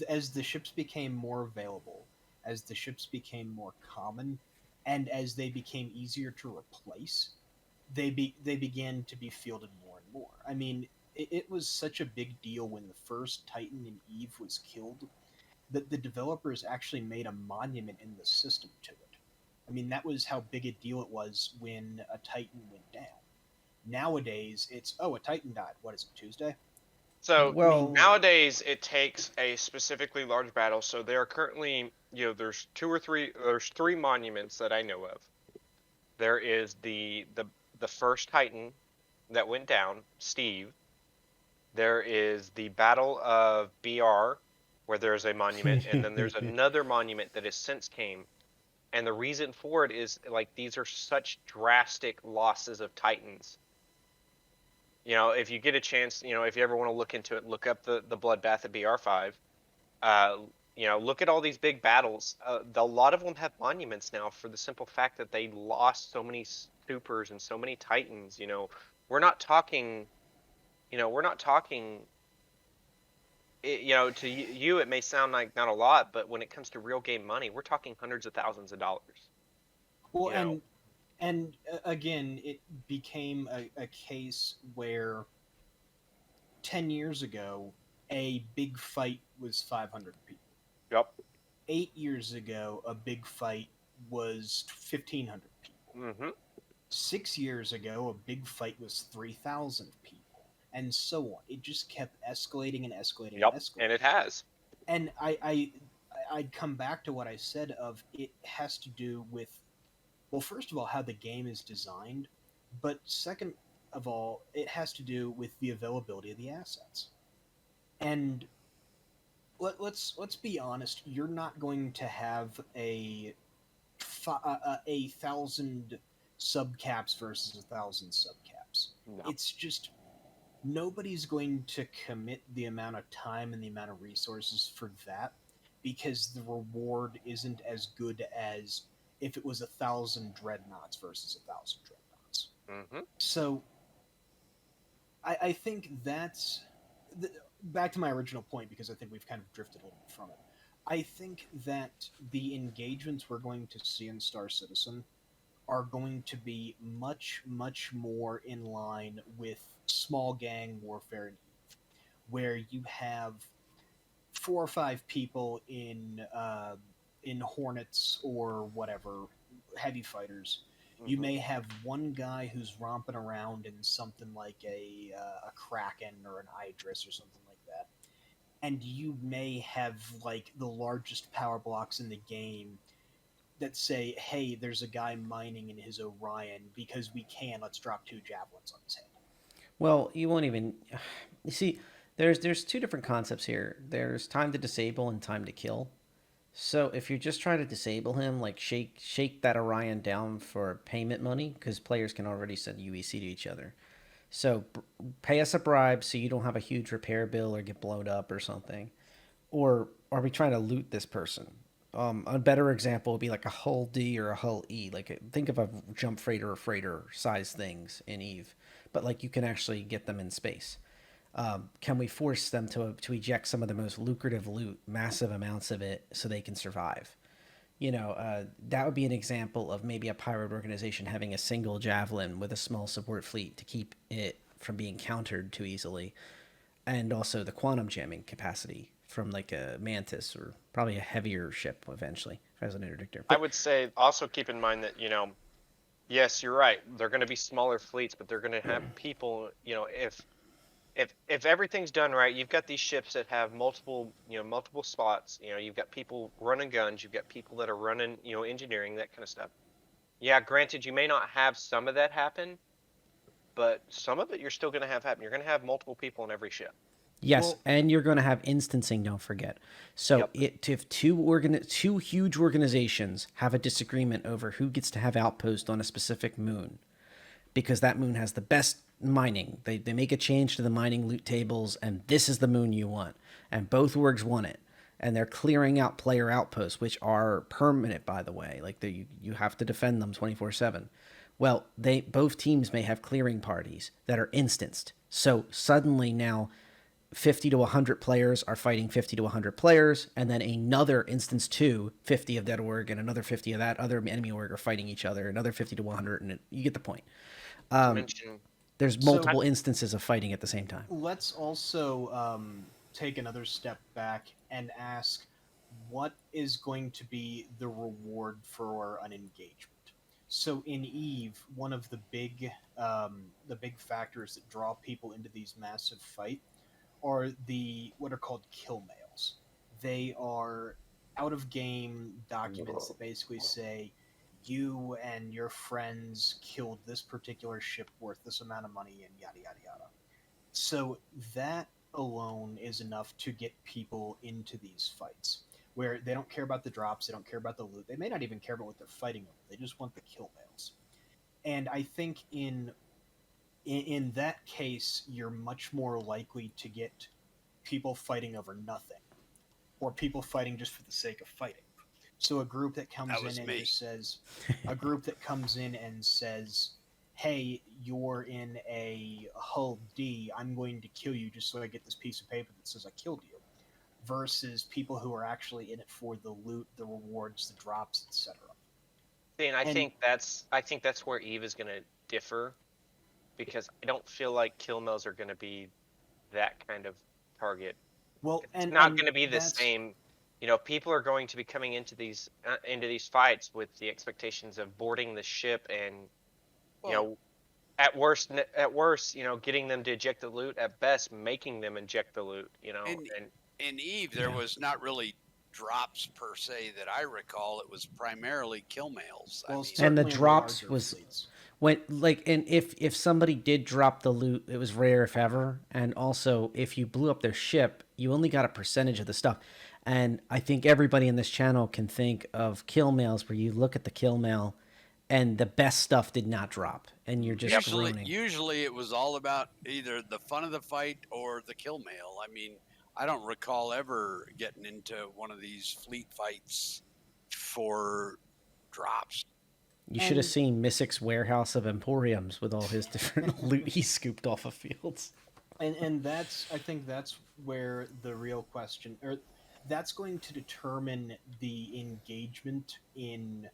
as the ships became more available, as the ships became more common, and as they became easier to replace, they began to be fielded more and more. I mean, it was such a big deal when the first Titan in Eve was killed that the developers actually made a monument in the system to it. I mean, that was how big a deal it was when a Titan went down. Nowadays, it's, oh, a Titan died. What is it, Tuesday? So I mean, Well, nowadays it takes a specifically large battle. So there are currently, there's three monuments that I know of. There is the first Titan that went down, Steve. There is the Battle of BR, where there's a monument, and then there's another monument that has since came. And the reason for it is like these are such drastic losses of Titans. If you get a chance, if you ever want to look into it, look up the bloodbath at BR5. Uh, look at all these big battles. A lot of them have monuments now for the simple fact that they lost so many supers and so many Titans. We're not talking. We're not talking. To you it may sound like not a lot, but when it comes to real game money, we're talking hundreds of thousands of dollars. well, You know, again, it became a case where 10 years ago, a big fight was 500 people. yep. 8 years ago, a big fight was 1,500 people. Hmm. 6 years ago, a big fight was 3,000 people, and so on. It just kept escalating and escalating and Yep. And escalating. it has. And I'd come back to what I said of it has to do with, well, first of all, how the game is designed, but second of all, it has to do with the availability of the assets. And let's be honest. You're not going to have a thousand subcaps versus 1,000 subcaps. No. It's just nobody's going to commit the amount of time and the amount of resources for that because the reward isn't as good as if it was 1,000 dreadnoughts versus 1,000 dreadnoughts. Mm-hmm. So I think that's back to my original point because I think we've kind of drifted a little bit from it. I think that the engagements we're going to see in Star Citizen are going to be much, much more in line with small gang warfare, where you have 4 or 5 people in Hornets or whatever heavy fighters. You may have one guy who's romping around in something like a Kraken or an Idris or something like that, and you may have like the largest power blocks in the game that say, "Hey, there's a guy mining in his Orion because we can. Let's drop 2 javelins on his head." Well, you won't even. You see, there's two different concepts here. There's time to disable and time to kill. So if you're just trying to disable him, like shake that Orion down for payment money, because players can already send UEC to each other. So pay us a bribe so you don't have a huge repair bill or get blown up or something. Or are we trying to loot this person? A better example would be like a hull D or a hull E. Like think of a jump freighter or freighter size things in Eve, but like you can actually get them in space. Can we force them to eject some of the most lucrative loot, massive amounts of it, so they can survive? That would be an example of maybe a pirate organization having a single javelin with a small support fleet to keep it from being countered too easily, and also the quantum jamming capacity from like a Mantis or probably a heavier ship eventually as an interdictor. I would say also keep in mind that, yes, you're right. They're going to be smaller fleets, but they're going to have people, if everything's done right, you've got these ships that have multiple spots. You've got people running guns, you've got people that are running, engineering, that kind of stuff. Yeah, granted, you may not have some of that happen, but some of it you're still going to have happen. You're going to have multiple people in every ship. Yes, well, and you're going to have instancing, don't forget. So if two huge organizations have a disagreement over who gets to have outpost on a specific moon, because that moon has the best mining, they make a change to the mining loot tables, and this is the moon you want, and both orgs want it, and they're clearing out player outposts, which are permanent, by the way. Like you have to defend them 24/7. Well, both teams may have clearing parties that are instanced. So suddenly now 50 to 100 players are fighting 50 to 100 players, and then another instance 50 of that org and another 50 of that other enemy org are fighting each other, another 50 to 100, and you get the point. There's multiple instances of fighting at the same time. Let's also take another step back and ask, what is going to be the reward for an engagement? So in Eve, one of the big factors that draw people into these massive fights are what are called kill mails. They are out-of-game documents that basically say, you and your friends killed this particular ship worth this amount of money and yada, yada, yada. So that alone is enough to get people into these fights, where they don't care about the drops, they don't care about the loot, they may not even care about what they're fighting over, they just want the kill mails. And I think in that case, you're much more likely to get people fighting over nothing, or people fighting just for the sake of fighting. So a group that comes in and says, "Hey, you're in a hull D. I'm going to kill you just so I get this piece of paper that says I killed you," versus people who are actually in it for the loot, the rewards, the drops, etc. And I think that's where Eve is going to differ, because I don't feel like kill mails are going to be that kind of target. Well, it's not going to be the same. People are going to be coming into these fights with the expectations of boarding the ship and, at worst, getting them to eject the loot. At best, making them eject the loot. And in Eve, there was not really drops per se that I recall. It was primarily kill mails. And the drops was when and if somebody did drop the loot, it was rare if ever. And also, if you blew up their ship, you only got a percentage of the stuff. And I think everybody in this channel can think of kill mails where you look at the kill mail and the best stuff did not drop and you're just groaning. Usually it was all about either the fun of the fight or the kill mail. I mean, I don't recall ever getting into one of these fleet fights for drops. You should have seen Mysic's warehouse of Emporiums with all his different loot he scooped off of fields. And that's, I think that's where the real question, or that's going to determine the engagements in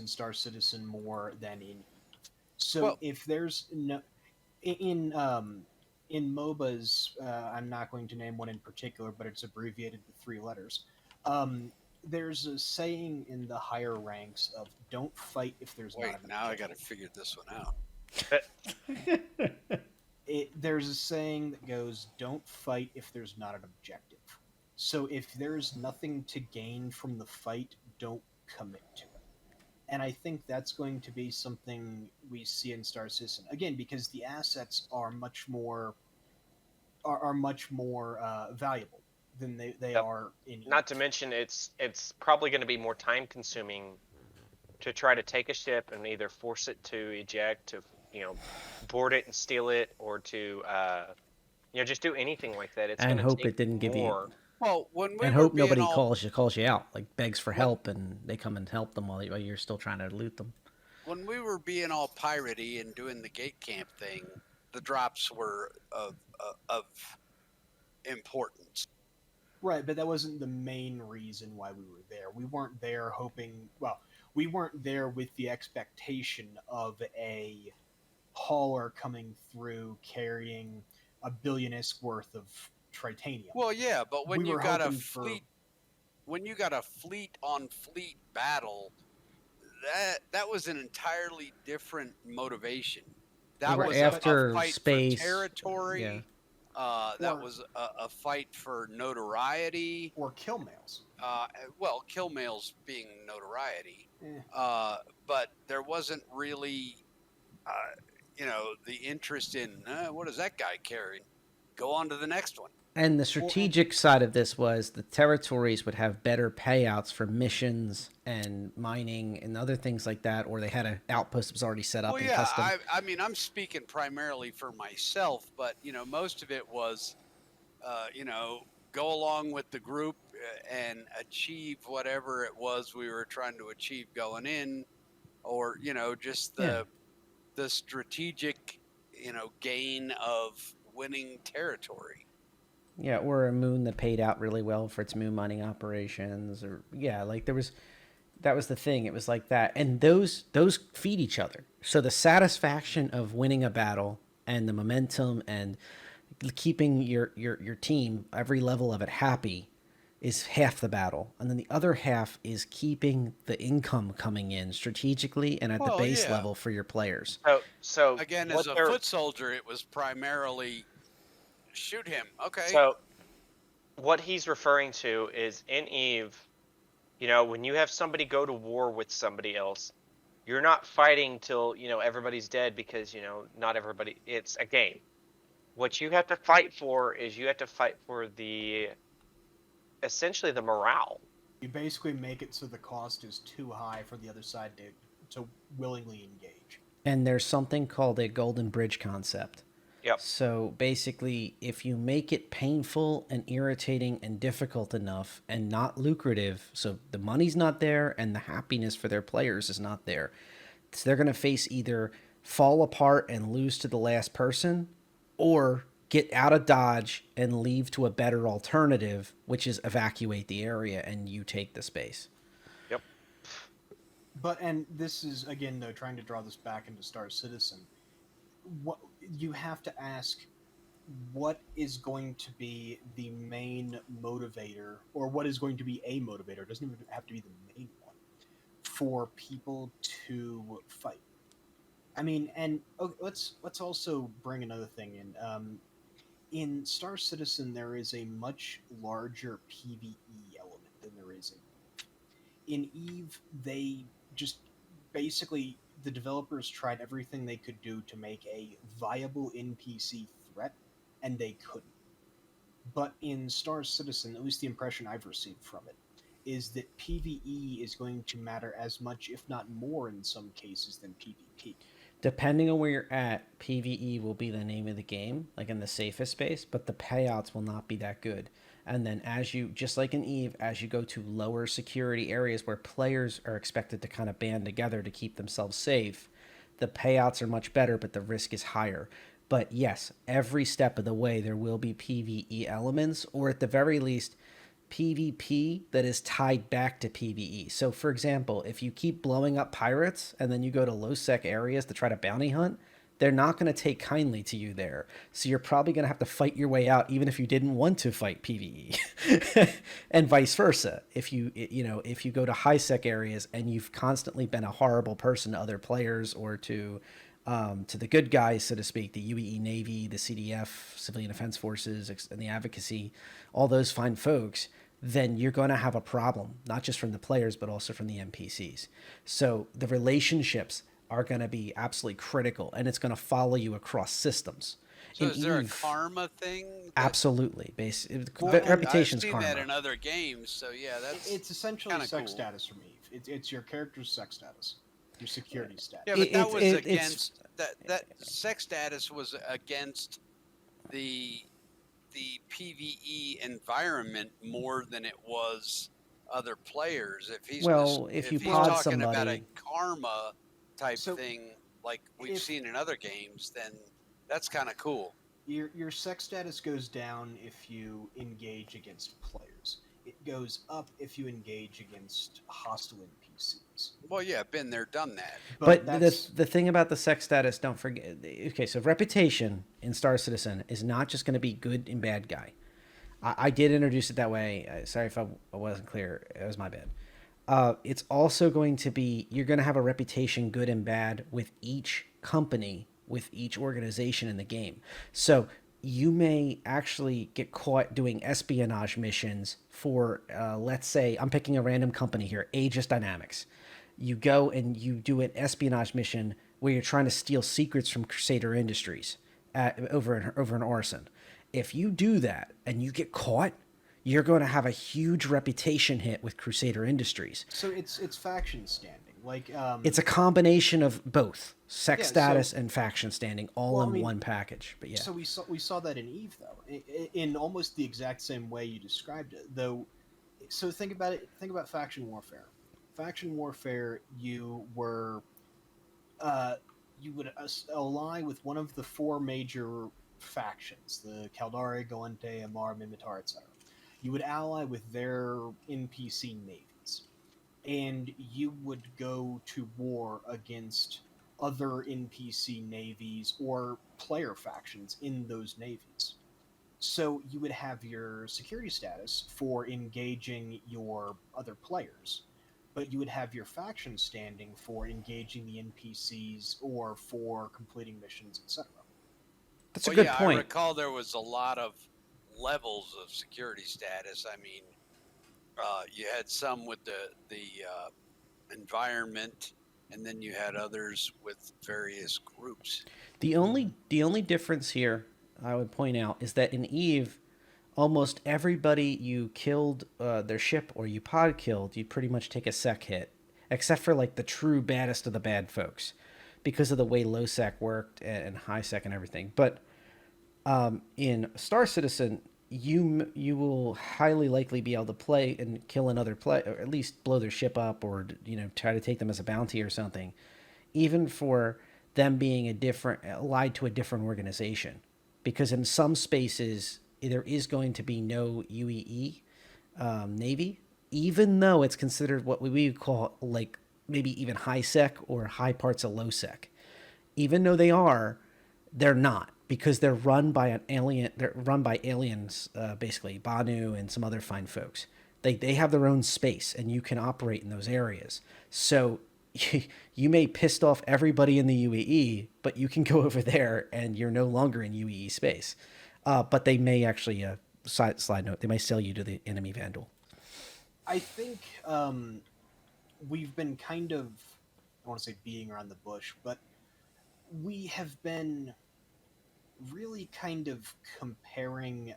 Star Citizen more than in. So if there's no in MOBAs, I'm not going to name one in particular, but it's abbreviated to 3 letters. There's a saying in the higher ranks of "Don't fight if there's not an objective." Now I got to figure this one out. There's a saying that goes, "Don't fight if there's not an objective." So if there's nothing to gain from the fight, don't commit to it. And I think that's going to be something we see in Star Citizen again, because the assets are much more valuable than they are in. Not to mention, it's probably going to be more time consuming to try to take a ship and either force it to eject, to board it and steal it, or to just do anything like that. It's and gonna hope take it didn't give you. Well, when we and were hope being nobody all, calls you out, like begs for help, and they come and help them while you're still trying to loot them. When we were being all piratey and doing the gate camp thing, the drops were of importance. Right, but that wasn't the main reason why we were there. We weren't there hoping. Well, we weren't there with the expectation of a hauler coming through carrying $1 billion worth of tritanium. Well, yeah, but when We you were got a hoping fleet, when you got a fleet on fleet battle, that was an entirely different motivation. That We're was after a fight space, for territory. yeah. That was a fight for notoriety. or kill mails. Well, kill mails being notoriety. Eh. But there wasn't really, the interest in what is that guy carrying? Go on to the next one. And the strategic side of this was the territories would have better payouts for missions and mining and other things like that, or they had an outpost that was already set up and custom. I mean, I'm speaking primarily for myself, but most of it was, go along with the group and achieve whatever it was we were trying to achieve going in, or just the strategic, gain of winning territory. Yeah, or a moon that paid out really well for its moon mining operations, or like that was the thing. It was like that, and those feed each other. So the satisfaction of winning a battle and the momentum and keeping your team, every level of it, happy is half the battle, and then the other half is keeping the income coming in strategically and at the base level for your players. So again, as a foot soldier, it was primarily shoot him. Okay. So what he's referring to is in Eve, when you have somebody go to war with somebody else, you're not fighting till, everybody's dead, because, not everybody, it's a game. What you have to fight for is you have to fight for essentially the morale. You basically make it so the cost is too high for the other side to willingly engage. And there's something called a golden bridge concept. Yep. So basically, if you make it painful and irritating and difficult enough and not lucrative, so the money's not there and the happiness for their players is not there, so they're going to face either fall apart and lose to the last person, or get out of Dodge and leave to a better alternative, which is evacuate the area and you take the space. Yep. But, and this is, again, though, trying to draw this back into Star Citizen, what you have to ask, what is going to be the main motivator, or what is going to be a motivator? It doesn't even have to be the main one for people to fight. I mean, and let's also bring another thing in. In Star Citizen, there is a much larger PVE element than there is in Eve. They just basically, the developers tried everything they could do to make a viable NPC threat, and they couldn't. But in Star Citizen, at least the impression I've received from it, is that PvE is going to matter as much, if not more, in some cases than PvP. Depending on where you're at, PVE will be the name of the game, like in the safest space, but the payouts will not be that good. And then as you, just like in Eve, as you go to lower security areas where players are expected to kind of band together to keep themselves safe, the payouts are much better, but the risk is higher. But yes, every step of the way there will be PVE elements, or at the very least, PvP that is tied back to PvE. So, for example, if you keep blowing up pirates and then you go to low sec areas to try to bounty hunt, they're not going to take kindly to you there. So you're probably going to have to fight your way out, even if you didn't want to fight PvE, and vice versa. If you go to high sec areas and you've constantly been a horrible person to other players or to the good guys, so to speak, the UEE Navy, the CDF, Civilian Defense Forces, and the advocacy, all those fine folks, then you're going to have a problem, not just from the players, but also from the NPCs. So the relationships are going to be absolutely critical, and it's going to follow you across systems. So In is there a Eve, karma thing? absolutely. Well, and Reputation's I've seen karma. that in other games, so yeah, that's It's essentially kinda sex cool. status from Eve. It's your character's sex status, your security status. Yeah, but that was it's against that sex status was against the PVE environment more than it was other players. If he's well, if you he's pod talking about a somebody, karma type So, thing like we've if seen in other games, then that's kind of cool. your sex status goes down if you engage against players. It goes up if you engage against hostile NPCs. Well, yeah, been there, done that. but that's the thing about the sex status, don't forget. Okay, so reputation in Star Citizen is not just going to be good and bad guy. I did introduce it that way. Sorry if I wasn't clear. It was my bad. It's also going to be, you're going to have a reputation, good and bad, with each company, with each organization in the game. So you may actually get caught doing espionage missions for, let's say, I'm picking a random company here, Aegis Dynamics. You go and you do an espionage mission where you're trying to steal secrets from Crusader Industries over in Orison. If you do that and you get caught, you're going to have a huge reputation hit with Crusader Industries. so it's faction standing. Like It's a combination of both sex Yeah, status so- and faction standing all Well, in I mean, one package. But yeah, so we saw that in Eve though, in almost the exact same way you described it. Though, so think about it. Think about faction warfare. Faction warfare, you would ally with one of the four major factions: the Caldari, Galente, Amar, Mimitar, etc. You would ally with their NPC navies, and you would go to war against other NPC navies or player factions in those navies. So you would have your security status for engaging your other players, but you would have your faction standing for engaging the NPCs or for completing missions, etc. that's a Well, good yeah, I point. recall there was a lot of levels of security status. I mean, you had some with the environment, and then you had others with various groups. The only difference here I would point out is that in Eve, almost everybody you killed their ship or you pod killed, you pretty much take a sec hit, except for like the true baddest of the bad folks, because of the way low sec worked and high sec and everything. But in Star Citizen, you will highly likely be able to play and kill another play, or at least blow their ship up, or try to take them as a bounty or something, even for them being allied to a different organization, because in some spaces there is going to be no UEE Navy, even though it's considered what we would call like maybe even high sec or high parts of low sec. Even though they're not, because they're run by an alien. They're run by aliens, basically Banu and some other fine folks. They have their own space, and you can operate in those areas. So you may pissed off everybody in the UEE, but you can go over there, and you're no longer in UEE space. But they may actually, slide note, they may sell you to the enemy vandal. I think we've been kind of, I want to say beating around the bush, but we have been really kind of comparing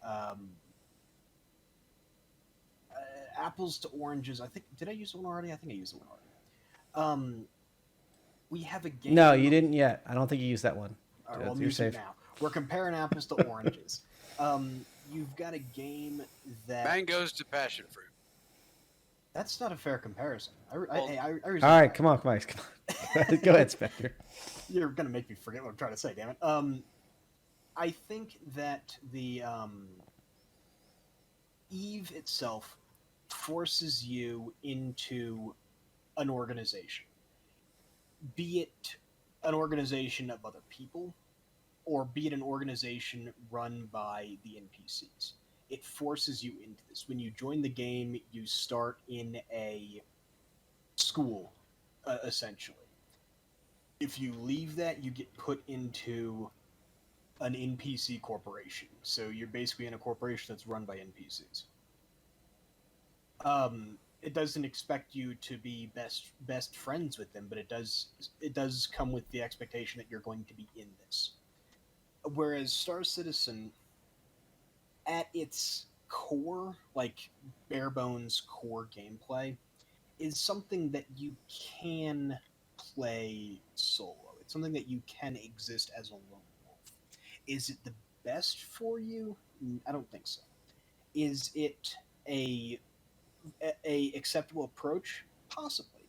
apples to oranges. I think did I use one already? I think I used one already. We have a game. No, you didn't yet. I don't think you used that one. All right, well, I'm You're using it safe. now. We're comparing apples to oranges. You've got a game that Mangoes to passion fruit. that's not a fair comparison. I All right, come on. Go ahead, Specter. You're gonna make me forget what I'm trying to say. Damn it. I think that the Eve itself forces you into an organization, be it an organization of other people, or be it an organization run by the NPCs. It forces you into this. When you join the game, you start in a school, essentially. If you leave that, you get put into an NPC corporation. So you're basically in a corporation that's run by NPCs. It doesn't expect you to be best friends with them, but it does come with the expectation that you're going to be in this. Whereas Star Citizen, at its core, like bare bones core gameplay, is something that you can play solo. It's something that you can exist as a lone wolf. Is it the best for you? I don't think so. Is it a acceptable approach? Possibly.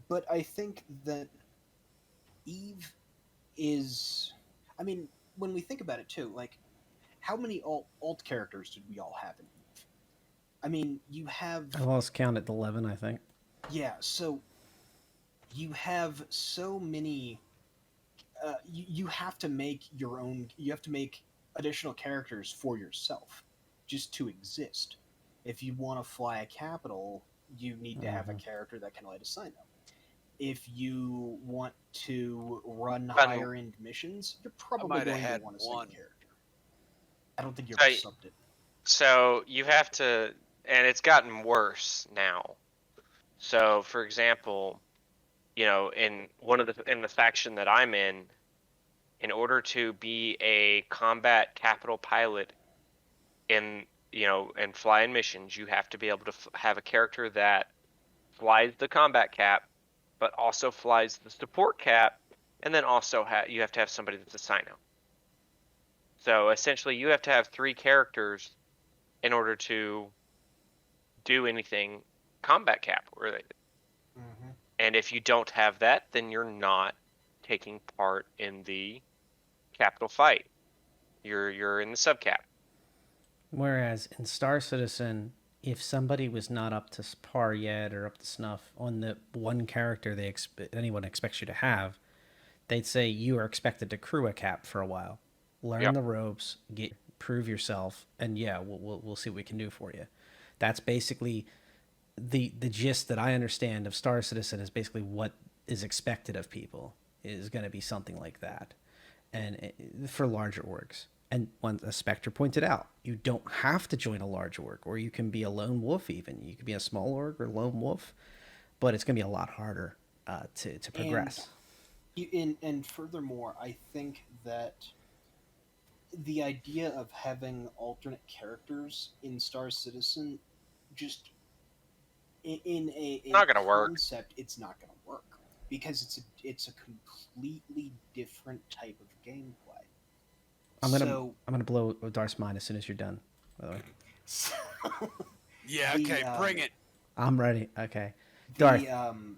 But I think that Eve is... I mean, when we think about it too, like, how many alt characters did we all have in Eve? I mean, you have... I lost count at 11, I think. Yeah, so you have so many... you have to make your own... You have to make additional characters for yourself just to exist. If you want to fly a capital, you need to have a character that can light a sign up. If you want to run higher end missions, you're probably going to want a second character. I don't think you're subbed it. So you have to, and it's gotten worse now. So, for example, in the faction that I'm in order to be a combat capital pilot and fly in missions, you have to be able to have a character that flies the combat cap, but also flies the support cap, and then also you have to have somebody that's a Sino. So essentially, you have to have 3 characters in order to do anything combat cap related. Mm-hmm. And if you don't have that, then you're not taking part in the capital fight. You're in the subcap. Whereas in Star Citizen, if somebody was not up to par yet or up to snuff on the one character anyone expects you to have, they'd say you are expected to crew a cap for a while, learn the ropes, prove yourself, and we'll see what we can do for you. That's basically the gist that I understand of Star Citizen is basically what is expected of people is going to be something like that, and for larger orgs. And when a Spectre pointed out, you don't have to join a large org, or you can be a lone wolf even. You can be a small org or lone wolf, but it's going to be a lot harder to progress. And furthermore, I think that the idea of having alternate characters in Star Citizen, just in a not gonna concept, it's not going to work because it's a completely different type of gameplay. I'm gonna blow Darth's mind as soon as you're done. By the way. Bring it. I'm ready. Okay, Darth.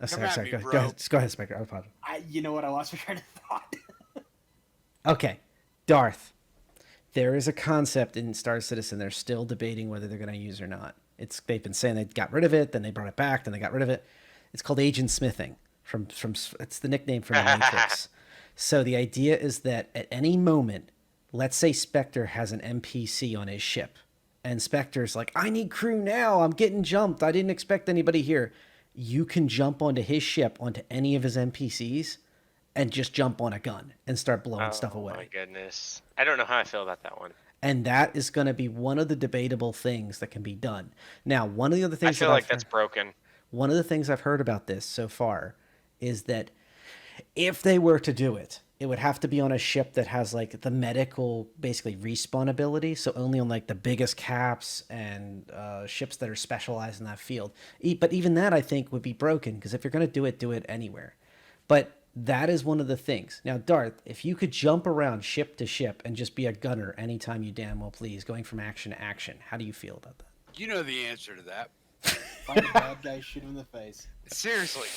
Sorry. Go ahead, Spectre. I apologize. You know what? I lost my train of thought. Okay, Darth. There is a concept in Star Citizen they're still debating whether they're going to use or not. They've been saying they got rid of it, then they brought it back, then they got rid of it. It's called agent smithing. It's the nickname from the Matrix. So the idea is that at any moment, let's say Spectre has an NPC on his ship, and Spectre's like, I need crew now. I'm getting jumped. I didn't expect anybody here. You can jump onto his ship, onto any of his NPCs, and just jump on a gun and start blowing stuff away. Oh my goodness. I don't know how I feel about that one. And that is going to be one of the debatable things that can be done. Now, one of the other things I feel like that's broken. One of the things I've heard about this so far is that if they were to do it, it would have to be on a ship that has like the medical basically respawn ability. So only on like the biggest caps and ships that are specialized in that field. But even that I think would be broken, because if you're going to do it anywhere. But that is one of the things. Now, Darth, if you could jump around ship to ship and just be a gunner anytime you damn well please, going from action to action, how do you feel about that? You know the answer to that. Find a bad guy, shoot him in the face. Seriously.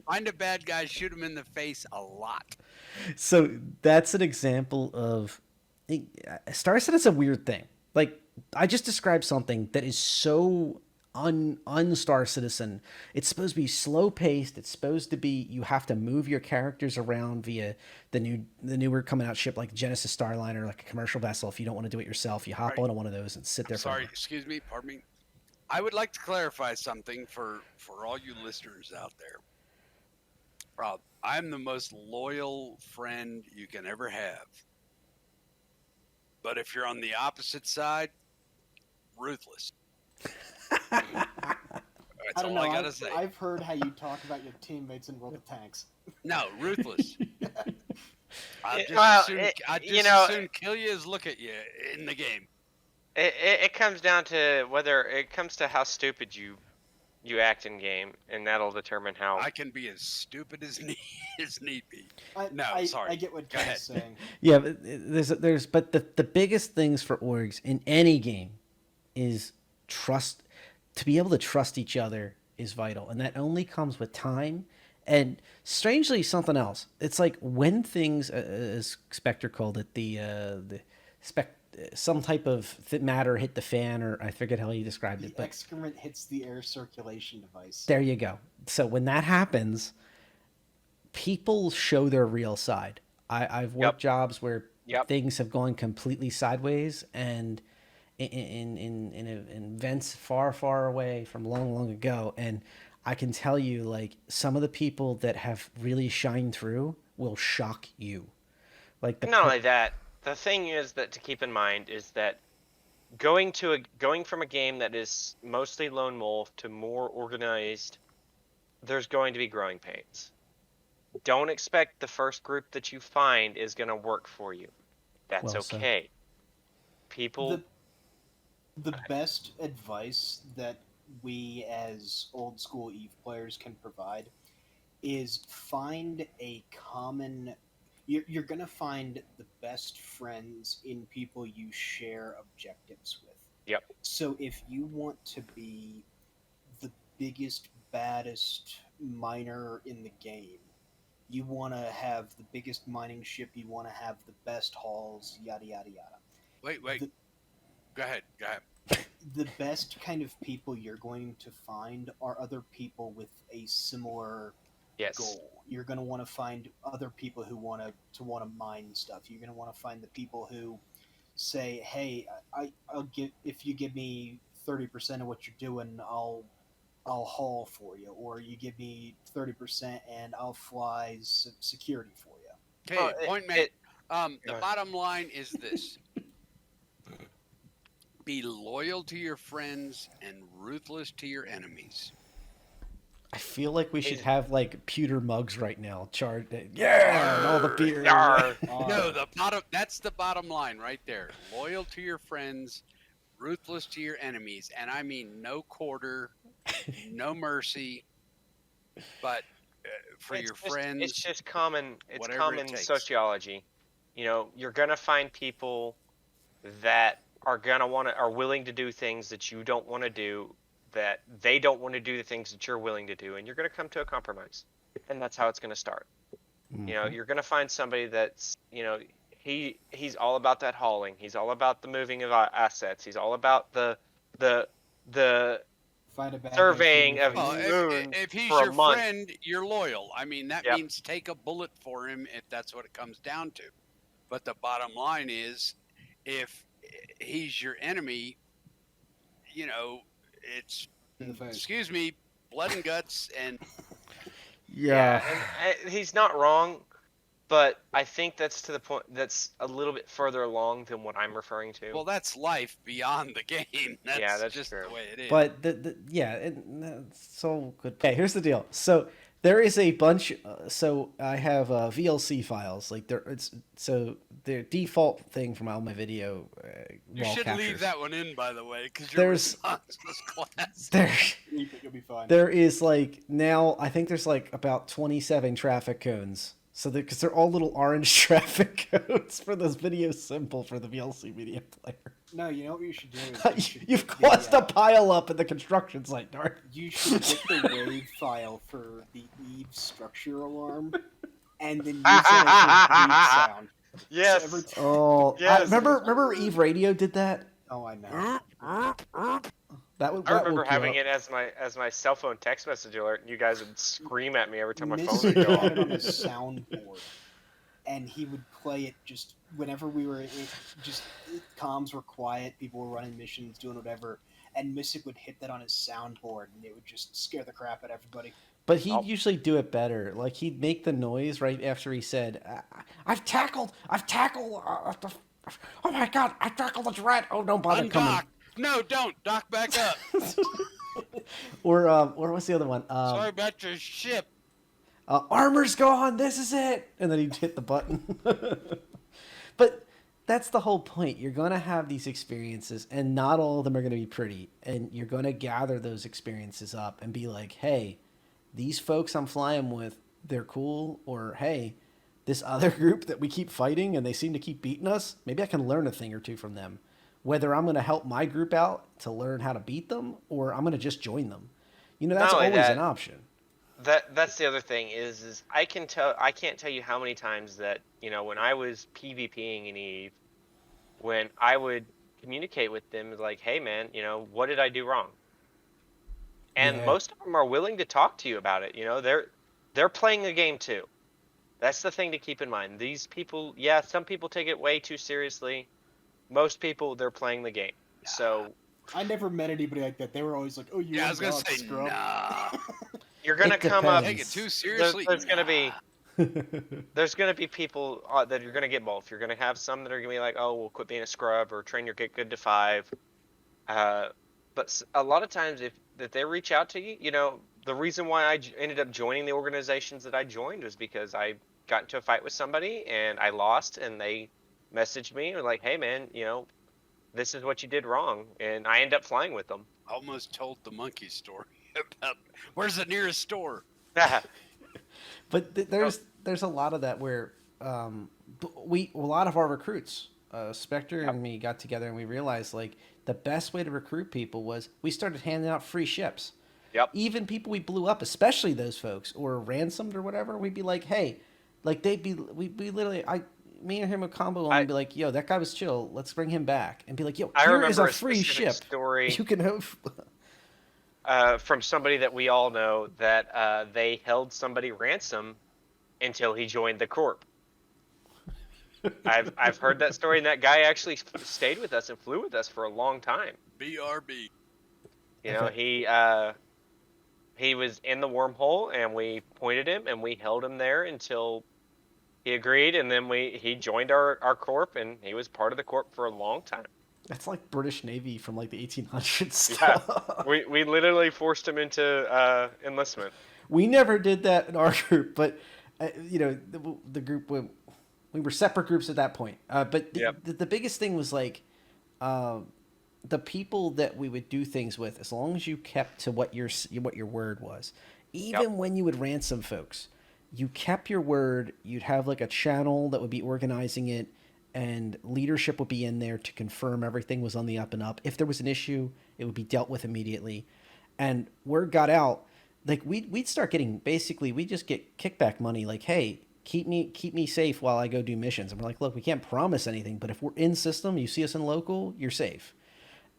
Find a bad guy, shoot him in the face a lot. So that's an example of Star Citizen's a weird thing. Like, I just described something that is so un-Star Citizen. It's supposed to be slow paced. It's supposed to be, you have to move your characters around via the newer coming out ship like Genesis Starliner, like a commercial vessel. If you don't want to do it yourself, you hop onto one of those and sit there. Sorry, excuse me, pardon me. I would like to clarify something for all you listeners out there. Rob, I'm the most loyal friend you can ever have. But if you're on the opposite side, ruthless. That's all I gotta say. I've heard how you talk about your teammates in World of Tanks. No, ruthless. I'd just as soon kill you as look at you in the game. It comes down to how stupid you act in game, and that'll determine how. I can be as stupid as need be. Sorry. I get what Keta's saying. Yeah, but but the biggest things for orgs in any game is trust. To be able to trust each other is vital, and that only comes with time. And strangely, something else. It's like when things, as Specter called it, some type of matter hit the fan, or I forget how he described it. The excrement hits the air circulation device. There you go. So when that happens, people show their real side. I've worked jobs where things have gone completely sideways, and in events far, far away from long ago. And I can tell you, like, some of the people that have really shined through will shock you. Like not only that, the thing is that to keep in mind is that going from a game that is mostly lone wolf to more organized, there's going to be growing pains. Don't expect the first group that you find is going to work for you. That's okay. People. The best advice that we as old school Eve players can provide is find a common. You're going to find the best friends in people you share objectives with. Yep. So if you want to be the biggest, baddest miner in the game, you want to have the biggest mining ship, you want to have the best hauls, yada, yada, yada. Wait. Go ahead. The best kind of people you're going to find are other people with a similar goal. You're going to want to find other people who want to mine stuff. You're going to want to find the people who say, "Hey, I'll give, if you give me 30% of what you're doing, I'll haul for you, or you give me 30% and I'll fly security for you." Okay, point made. The bottom line is this. Be loyal to your friends and ruthless to your enemies. I feel like we should have like pewter mugs right now, charred. And all the beer. No, that's the bottom line right there. Loyal to your friends, ruthless to your enemies, and I mean no quarter, no mercy, but for your friends. It's just common. It's common it sociology. You know, you're gonna find people that are willing to do things that you don't want to do, that they don't want to do the things that you're willing to do, and you're going to come to a compromise, and that's how it's going to start. Mm-hmm. You know, you're going to find somebody that's, you know, he's all about that hauling, he's all about the moving of assets, he's all about the surveying of moon. If he's your friend, you're loyal. I mean, that means take a bullet for him if that's what it comes down to. But the bottom line is, if he's your enemy, you know, it's, excuse me, blood and guts. And and he's not wrong, but I think that's to the point, that's a little bit further along than what I'm referring to. Well, that's life beyond the game. That's just true. The way it is. But that's so good. Okay, here's the deal. So There is a bunch. So I have VLC files. Like the default thing from all my video You wall should captures. leave that one in, by the way, because your response was classic. You'll be fine. There is like now I think there's like about 27 traffic cones. So because they're all little orange traffic codes for this video symbol for the VLC media player. No, you know what you should do? Is You've caused a pile up at the construction site, Darth. You should get the wave file for the Eve structure alarm, and then use that as your bleed sound. Yes. So Oh, Yes. Remember Eve Radio did that? Oh, I know. I remember having it as my cell phone text message alert, and you guys would scream at me every time my phone would go had it on off. his soundboard, and he would play it just whenever we were comms were quiet, people were running missions, doing whatever, and Mystic would hit that on his soundboard, and it would just scare the crap out of everybody. But he'd usually do it better. Like he'd make the noise right after he said, "I've tackled. Oh my God, I tackled the dread. Oh, don't bother coming." No, don't dock back up. Or what's the other one? Sorry about your ship. Armor's gone. This is it. And then he'd hit the button. But that's the whole point. You're going to have these experiences, and not all of them are going to be pretty. And you're going to gather those experiences up and be like, hey, these folks I'm flying with, they're cool. Or, hey, this other group that we keep fighting and they seem to keep beating us, maybe I can learn a thing or two from them. Whether I'm going to help my group out to learn how to beat them, or I'm going to just join them. You know, that's always an option. That's the other thing is I can't tell you how many times that, you know, when I was PvPing in Eve, when I would communicate with them like, hey man, you know, what did I do wrong? And most of them are willing to talk to you about it. You know, they're playing a game too. That's the thing to keep in mind. These people, some people take it way too seriously. Most people, they're playing the game. So I never met anybody like that. They were always like, "Oh, you." Yeah, I was gonna say, scrub. nah. You're gonna come up. Take it too seriously. There's gonna be people that you're gonna get both. You're gonna have some that are gonna be like, "Oh, well, quit being a scrub," or "Train your get good to 5." But a lot of times, if they reach out to you, you know, the reason why I ended up joining the organizations that I joined was because I got into a fight with somebody and I lost, and they messaged me and were like, hey man, you know, this is what you did wrong, and I end up flying with them. Almost told the monkey story about where's the nearest store. But there's a lot of that where a lot of our recruits, Specter and me got together and we realized like the best way to recruit people was we started handing out free ships. Yep. Even people we blew up, especially those folks, or ransomed or whatever, we'd be like, hey, like we literally me and him would combo and be like, yo, that guy was chill. Let's bring him back. And be like, yo, here is a free ship. Story you can have. From somebody that we all know that they held somebody ransom until he joined the Corp. I've heard that story, and that guy actually stayed with us and flew with us for a long time. BRB. You know, he was in the wormhole, and we pointed him, and we held him there until he agreed, and then he joined our Corp, and he was part of the Corp for a long time. That's like British Navy from like the 1800s stuff. Yeah. We literally forced him into enlistment. We never did that in our group, but you know, the group we were separate groups at that point. But the biggest thing was like the people that we would do things with, as long as you kept to what your word was, even when you would ransom folks, you kept your word. You'd have like a channel that would be organizing it, and leadership would be in there to confirm everything was on the up and up. If there was an issue, it would be dealt with immediately. And word got out, like we'd start getting, basically we just get kickback money, like, hey, keep me safe while I go do missions. And we're like, look, we can't promise anything, but if we're in system, you see us in local, you're safe.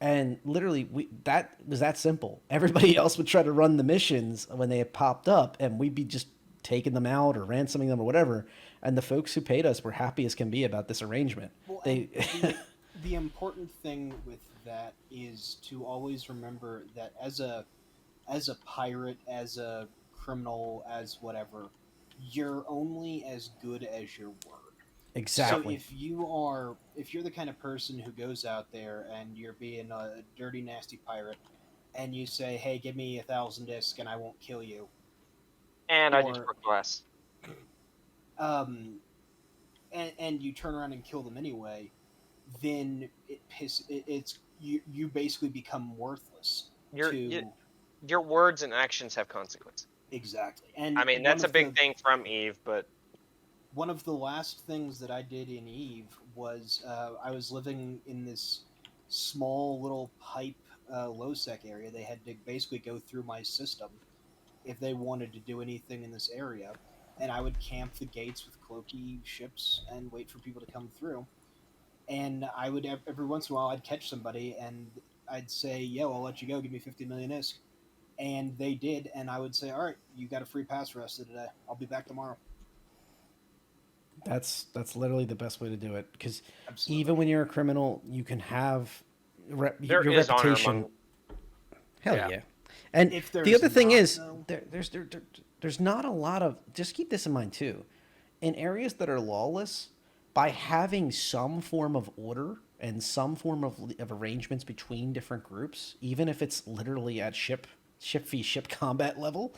And literally that was that simple. Everybody else would try to run the missions when they had popped up, and we'd be just taking them out or ransoming them or whatever. And the folks who paid us were happy as can be about this arrangement. Well, the important thing with that is to always remember that as a pirate, as a criminal, as whatever, you're only as good as your word. Exactly. So if you're the kind of person who goes out there and you're being a dirty, nasty pirate, and you say, hey, give me 1,000 discs and I won't kill you, And I just or broke glass. um, and you turn around and kill them anyway, then it's you basically become worthless Your y- to your words and actions have consequences. exactly. I And mean, that's a big thing from Eve, but one of the last things that I did in Eve was I was living in this small little pipe low sec area. They had to basically go through my system if they wanted to do anything in this area, and I would camp the gates with cloaky ships and wait for people to come through. And I would every once in a while I'd catch somebody and I'd say, "Yo, I'll let you go. Give me 50 million ISK." And they did, and I would say, "All right, you got a free pass for the rest of today. I'll be back tomorrow." That's literally the best way to do it, because Absolutely. even when you're a criminal, you can have there your is honor reputation. among. Hell Yeah. yeah. And If the there's other thing not, is, though, there's not a lot of. Just keep this in mind too. In areas that are lawless, by having some form of order and some form of arrangements between different groups, even if it's literally at ship v ship combat level,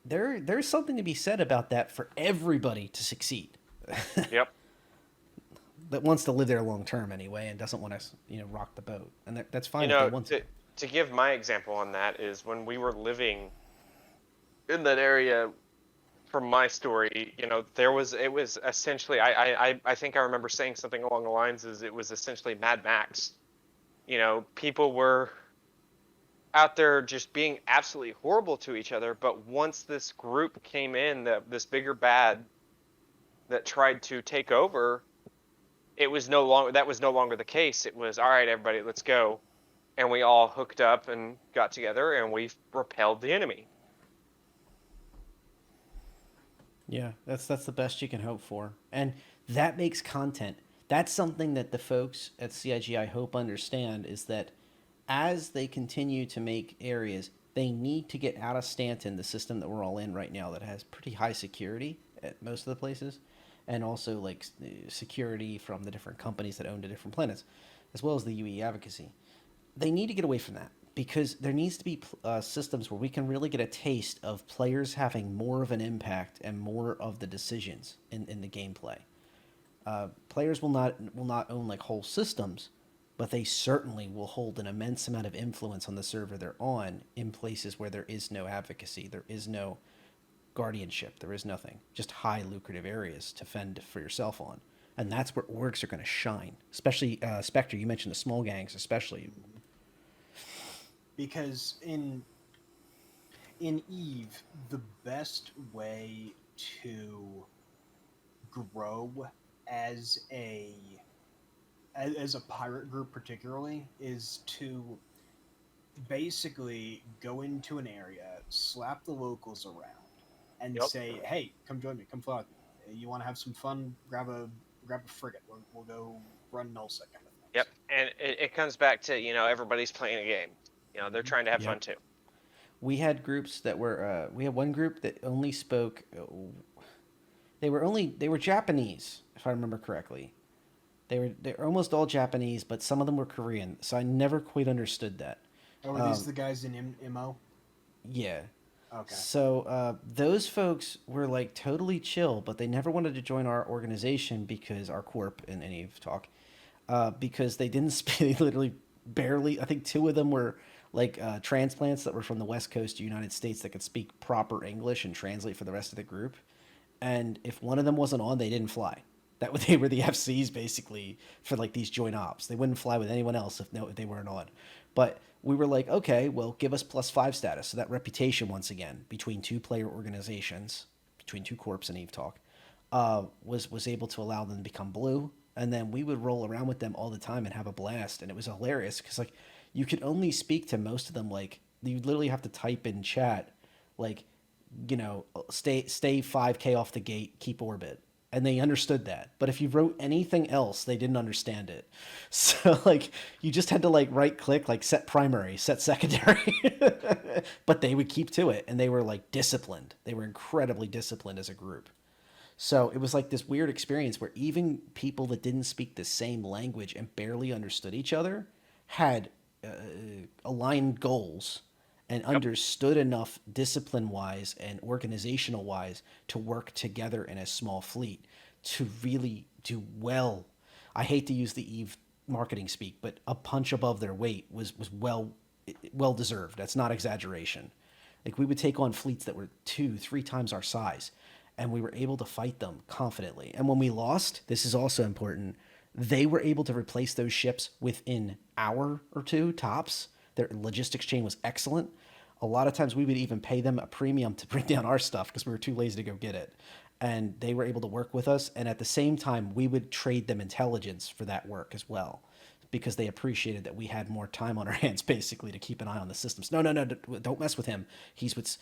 there's something to be said about that for everybody to succeed. Yep. That wants to live there long term anyway and doesn't want to rock the boat, and that's fine You if they know, want to. to give my example on that is when we were living in that area. From my story, it was essentially I think I remember saying something along the lines is it was essentially Mad Max. People were out there just being absolutely horrible to each other, but once this group came in, this bigger bad that tried to take over, that was no longer the case. It was all right, everybody, let's go, and we all hooked up and got together and we repelled the enemy. Yeah, that's the best you can hope for, and that makes content. That's something that the folks at CIG I hope understand, is that as they continue to make areas, they need to get out of Stanton, the system that we're all in right now, that has pretty high security at most of the places, and also like security from the different companies that own the different planets, as well as the UE advocacy. They need to get away from that, because there needs to be systems where we can really get a taste of players having more of an impact and more of the decisions in the gameplay. Players will not own like whole systems, but they certainly will hold an immense amount of influence on the server they're on in places where there is no advocacy, there is no guardianship, there is nothing, just high lucrative areas to fend for yourself on. And that's where orgs are going to shine, especially Specter. You mentioned the small gangs, especially. because in Eve, the best way to grow as a pirate group particularly is to basically go into an area, slap the locals around, and Yep. say, "Hey, come join me. Come fly with me. You want to have some fun? Grab a frigate. We'll go run nullsec kind of Yep. things." And it comes back to, everybody's playing a game. They're Mm-hmm. trying to have fun Yep. too. We had groups that were. We had one group that only spoke. They were Japanese, if I remember correctly. They're almost all Japanese, but some of them were Korean. So I never quite understood that. Oh, are these the guys in MO? Yeah. Okay. So those folks were like totally chill, but they never wanted to join our organization, because our corp in any talk, because they didn't speak. They literally barely. I think two of them were like transplants that were from the West Coast United States that could speak proper English and translate for the rest of the group. And if one of them wasn't on, they didn't fly. That they were the FCs basically for like these joint ops. They wouldn't fly with anyone else if they weren't on. But we were like, okay, well, give us +5 status. So that reputation, once again, between two player organizations, between two corps and Eve Talk, was able to allow them to become blue. And then we would roll around with them all the time and have a blast. And it was hilarious because like you could only speak to most of them. Like you literally have to type in chat, like, stay 5K off the gate, keep orbit. And they understood that. But if you wrote anything else, they didn't understand it. So like you just had to like right click, like set primary, set secondary. But they would keep to it, and they were like disciplined. They were incredibly disciplined as a group. So it was like this weird experience where even people that didn't speak the same language and barely understood each other had aligned goals, and understood enough discipline-wise and organizational-wise to work together in a small fleet to really do well. I hate to use the Eve marketing speak, but a punch above their weight was well deserved. That's not exaggeration. Like we would take on fleets that were 2-3 times our size, and we were able to fight them confidently. And when we lost, this is also important, they were able to replace those ships within hour or two tops. Their logistics chain was excellent. A lot of times we would even pay them a premium to bring down our stuff because we were too lazy to go get it. And they were able to work with us. And at the same time, we would trade them intelligence for that work as well, because they appreciated that we had more time on our hands, basically, to keep an eye on the systems. No, don't mess with him. He's what's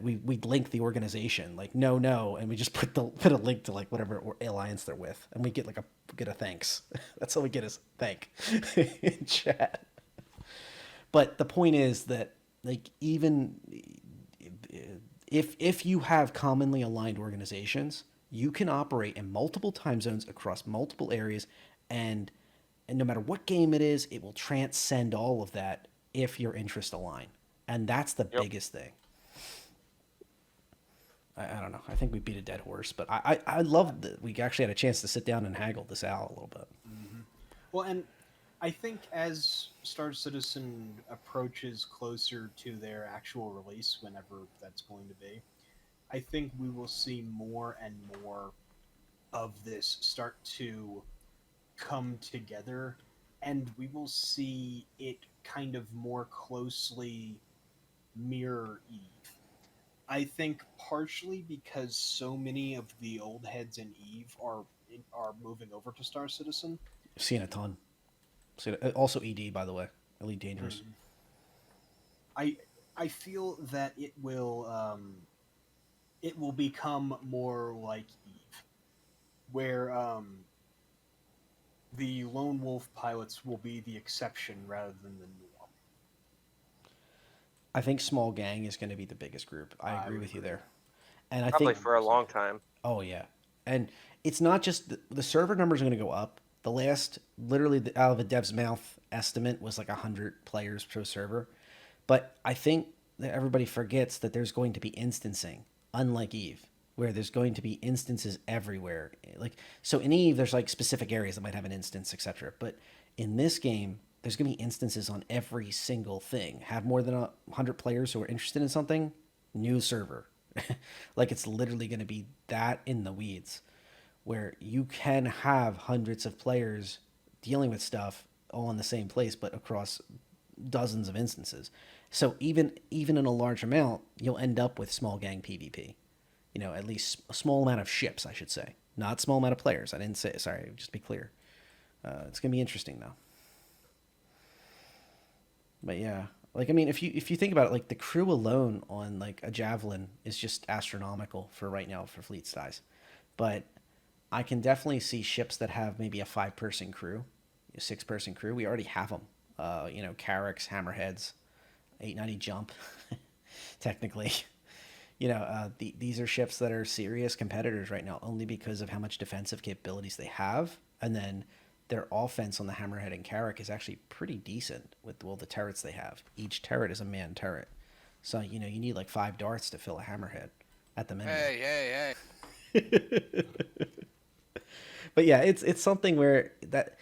we'd link the organization, like no, and we just put a link to like whatever alliance they're with, and we get a thanks. That's all we get is thank in chat. But the point is that like even if you have commonly aligned organizations, you can operate in multiple time zones across multiple areas, and no matter what game it is, it will transcend all of that if your interests align. And that's the biggest thing. I don't know. I think we beat a dead horse, but I love that we actually had a chance to sit down and haggle this out a little bit. Mm-hmm. Well, and I think as Star Citizen approaches closer to their actual release, whenever that's going to be, I think we will see more and more of this start to come together, and we will see it kind of more closely mirror Eve. I think partially because so many of the old heads in Eve are moving over to Star Citizen. Seen a ton. Also ED, by the way, Elite Dangerous. I feel that it will become more like Eve, where the lone wolf pilots will be the exception rather than the norm. I think small gang is going to be the biggest group. I agree with you there. And I Probably think for a long time. Oh yeah, and it's not just the server numbers are going to go up. The last, literally out of a dev's mouth estimate was like 100 players per server, but I think that everybody forgets that there's going to be instancing, unlike Eve, where there's going to be instances everywhere. Like so in Eve, there's like specific areas that might have an instance, etc. But in this game, there's going to be instances on every single thing. Have more than 100 players who are interested in something, new server. Like it's literally going to be that in the weeds, where you can have hundreds of players dealing with stuff all in the same place, but across dozens of instances. So even in a large amount, you'll end up with small gang PvP. You know, at least a small amount of ships, I should say, not small amount of players. I didn't say. Sorry, just to be clear. It's gonna be interesting though. But yeah, like I mean, if you think about it, like the crew alone on like a Javelin is just astronomical for right now for fleet size. But I can definitely see ships that have maybe a 5-person crew, a 6-person crew. We already have them. You know, Carracks, Hammerheads, 890 Jump, technically. You know, these are ships that are serious competitors right now, only because of how much defensive capabilities they have, and then their offense on the Hammerhead and Carrack is actually pretty decent with the turrets they have. Each turret is a manned turret, so you know you need like 5 Darths to fill a Hammerhead at the minimum. Hey. But yeah, it's something where that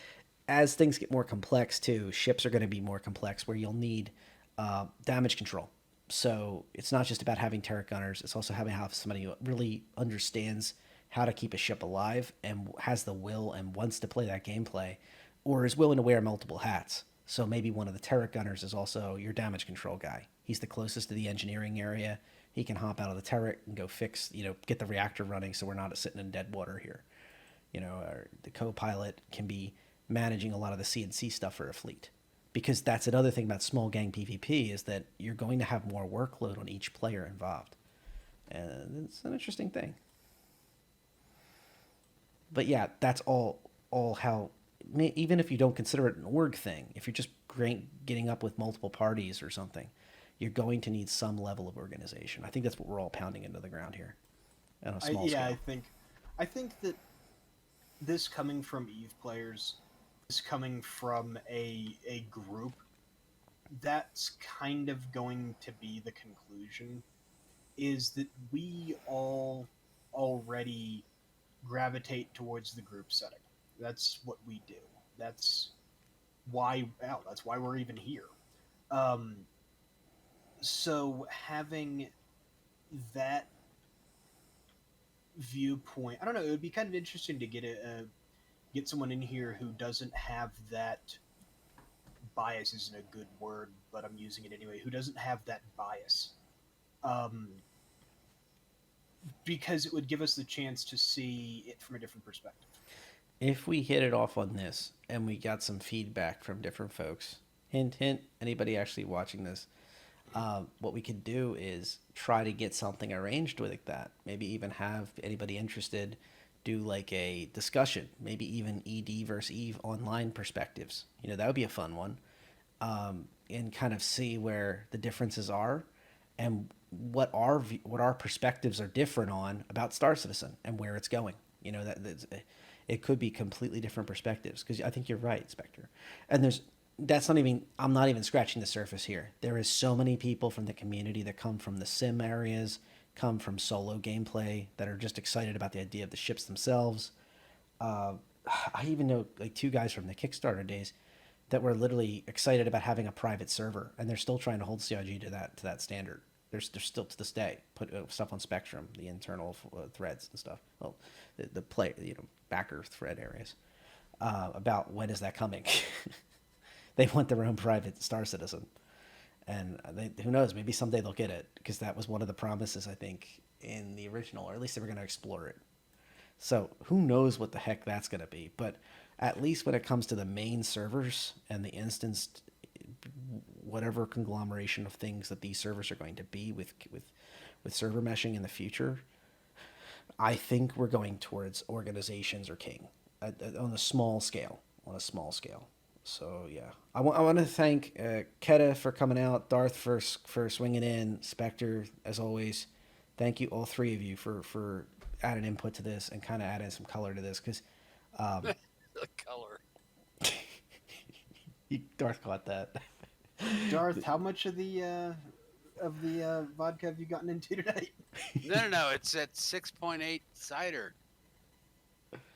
as things get more complex too, ships are going to be more complex where you'll need damage control. So it's not just about having turret gunners; it's also having somebody who really understands how to keep a ship alive and has the will and wants to play that gameplay, or is willing to wear multiple hats. So maybe one of the turret gunners is also your damage control guy. He's the closest to the engineering area. He can hop out of the turret and go fix, get the reactor running so we're not sitting in dead water here. The co-pilot can be managing a lot of the CNC stuff for a fleet. Because that's another thing about small gang PvP is that you're going to have more workload on each player involved. And it's an interesting thing. But yeah, that's all how, even if you don't consider it an org thing, if you're just getting up with multiple parties or something, you're going to need some level of organization. I think that's what we're all pounding into the ground here on a small scale. I think that this coming from Eve players, this coming from a group that's kind of going to be the conclusion, is that we all already gravitate towards the group setting. That's what we do. That's that's why we're even here. Um, so having that viewpoint, I don't know, it would be kind of interesting to get someone in here who doesn't have that bias. Isn't a good word, but I'm using it anyway. Who doesn't have that bias? Um, because it would give us the chance to see it from a different perspective. If we hit it off on this and we got some feedback from different folks, hint, hint, anybody actually watching this, what we could do is try to get something arranged with that. Maybe even have anybody interested do like a discussion, maybe even ED versus Eve online perspectives. You know, that would be a fun one. And kind of see where the differences are and what our perspectives are different on about Star Citizen and where it's going. You know, it could be completely different perspectives, because I think you're right, Specter. And I'm not even scratching the surface here. There is so many people from the community that come from the sim areas, come from solo gameplay, that are just excited about the idea of the ships themselves. I even know like 2 guys from the Kickstarter days that were literally excited about having a private server, and they're still trying to hold CIG to that standard. They're still to this day put stuff on Spectrum, the internal threads and stuff. Well, the play, backer thread areas about when is that coming. They want their own private Star Citizen, and who knows? Maybe someday they'll get it, because that was one of the promises, I think, in the original, or at least they were going to explore it. So who knows what the heck that's going to be? But at least when it comes to the main servers and the instanced, whatever conglomeration of things that these servers are going to be with server meshing in the future, I think we're going towards organizations or king on a small scale. So yeah, I want to thank Keta for coming out, Darth for swinging in, Specter as always. Thank you, all 3 of you, for adding input to this and kind of adding some color to this, because The color. Darth caught that. Darth, how much of the vodka have you gotten into tonight? No. It's at 6.8 cider.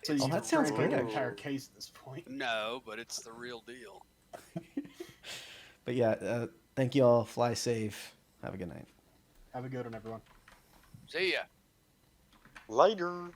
So Oh, you that sounds drank good. an entire case at this point. No, but it's the real deal. But yeah, thank you all. Fly safe. Have a good night. Have a good one, everyone. See ya. Later.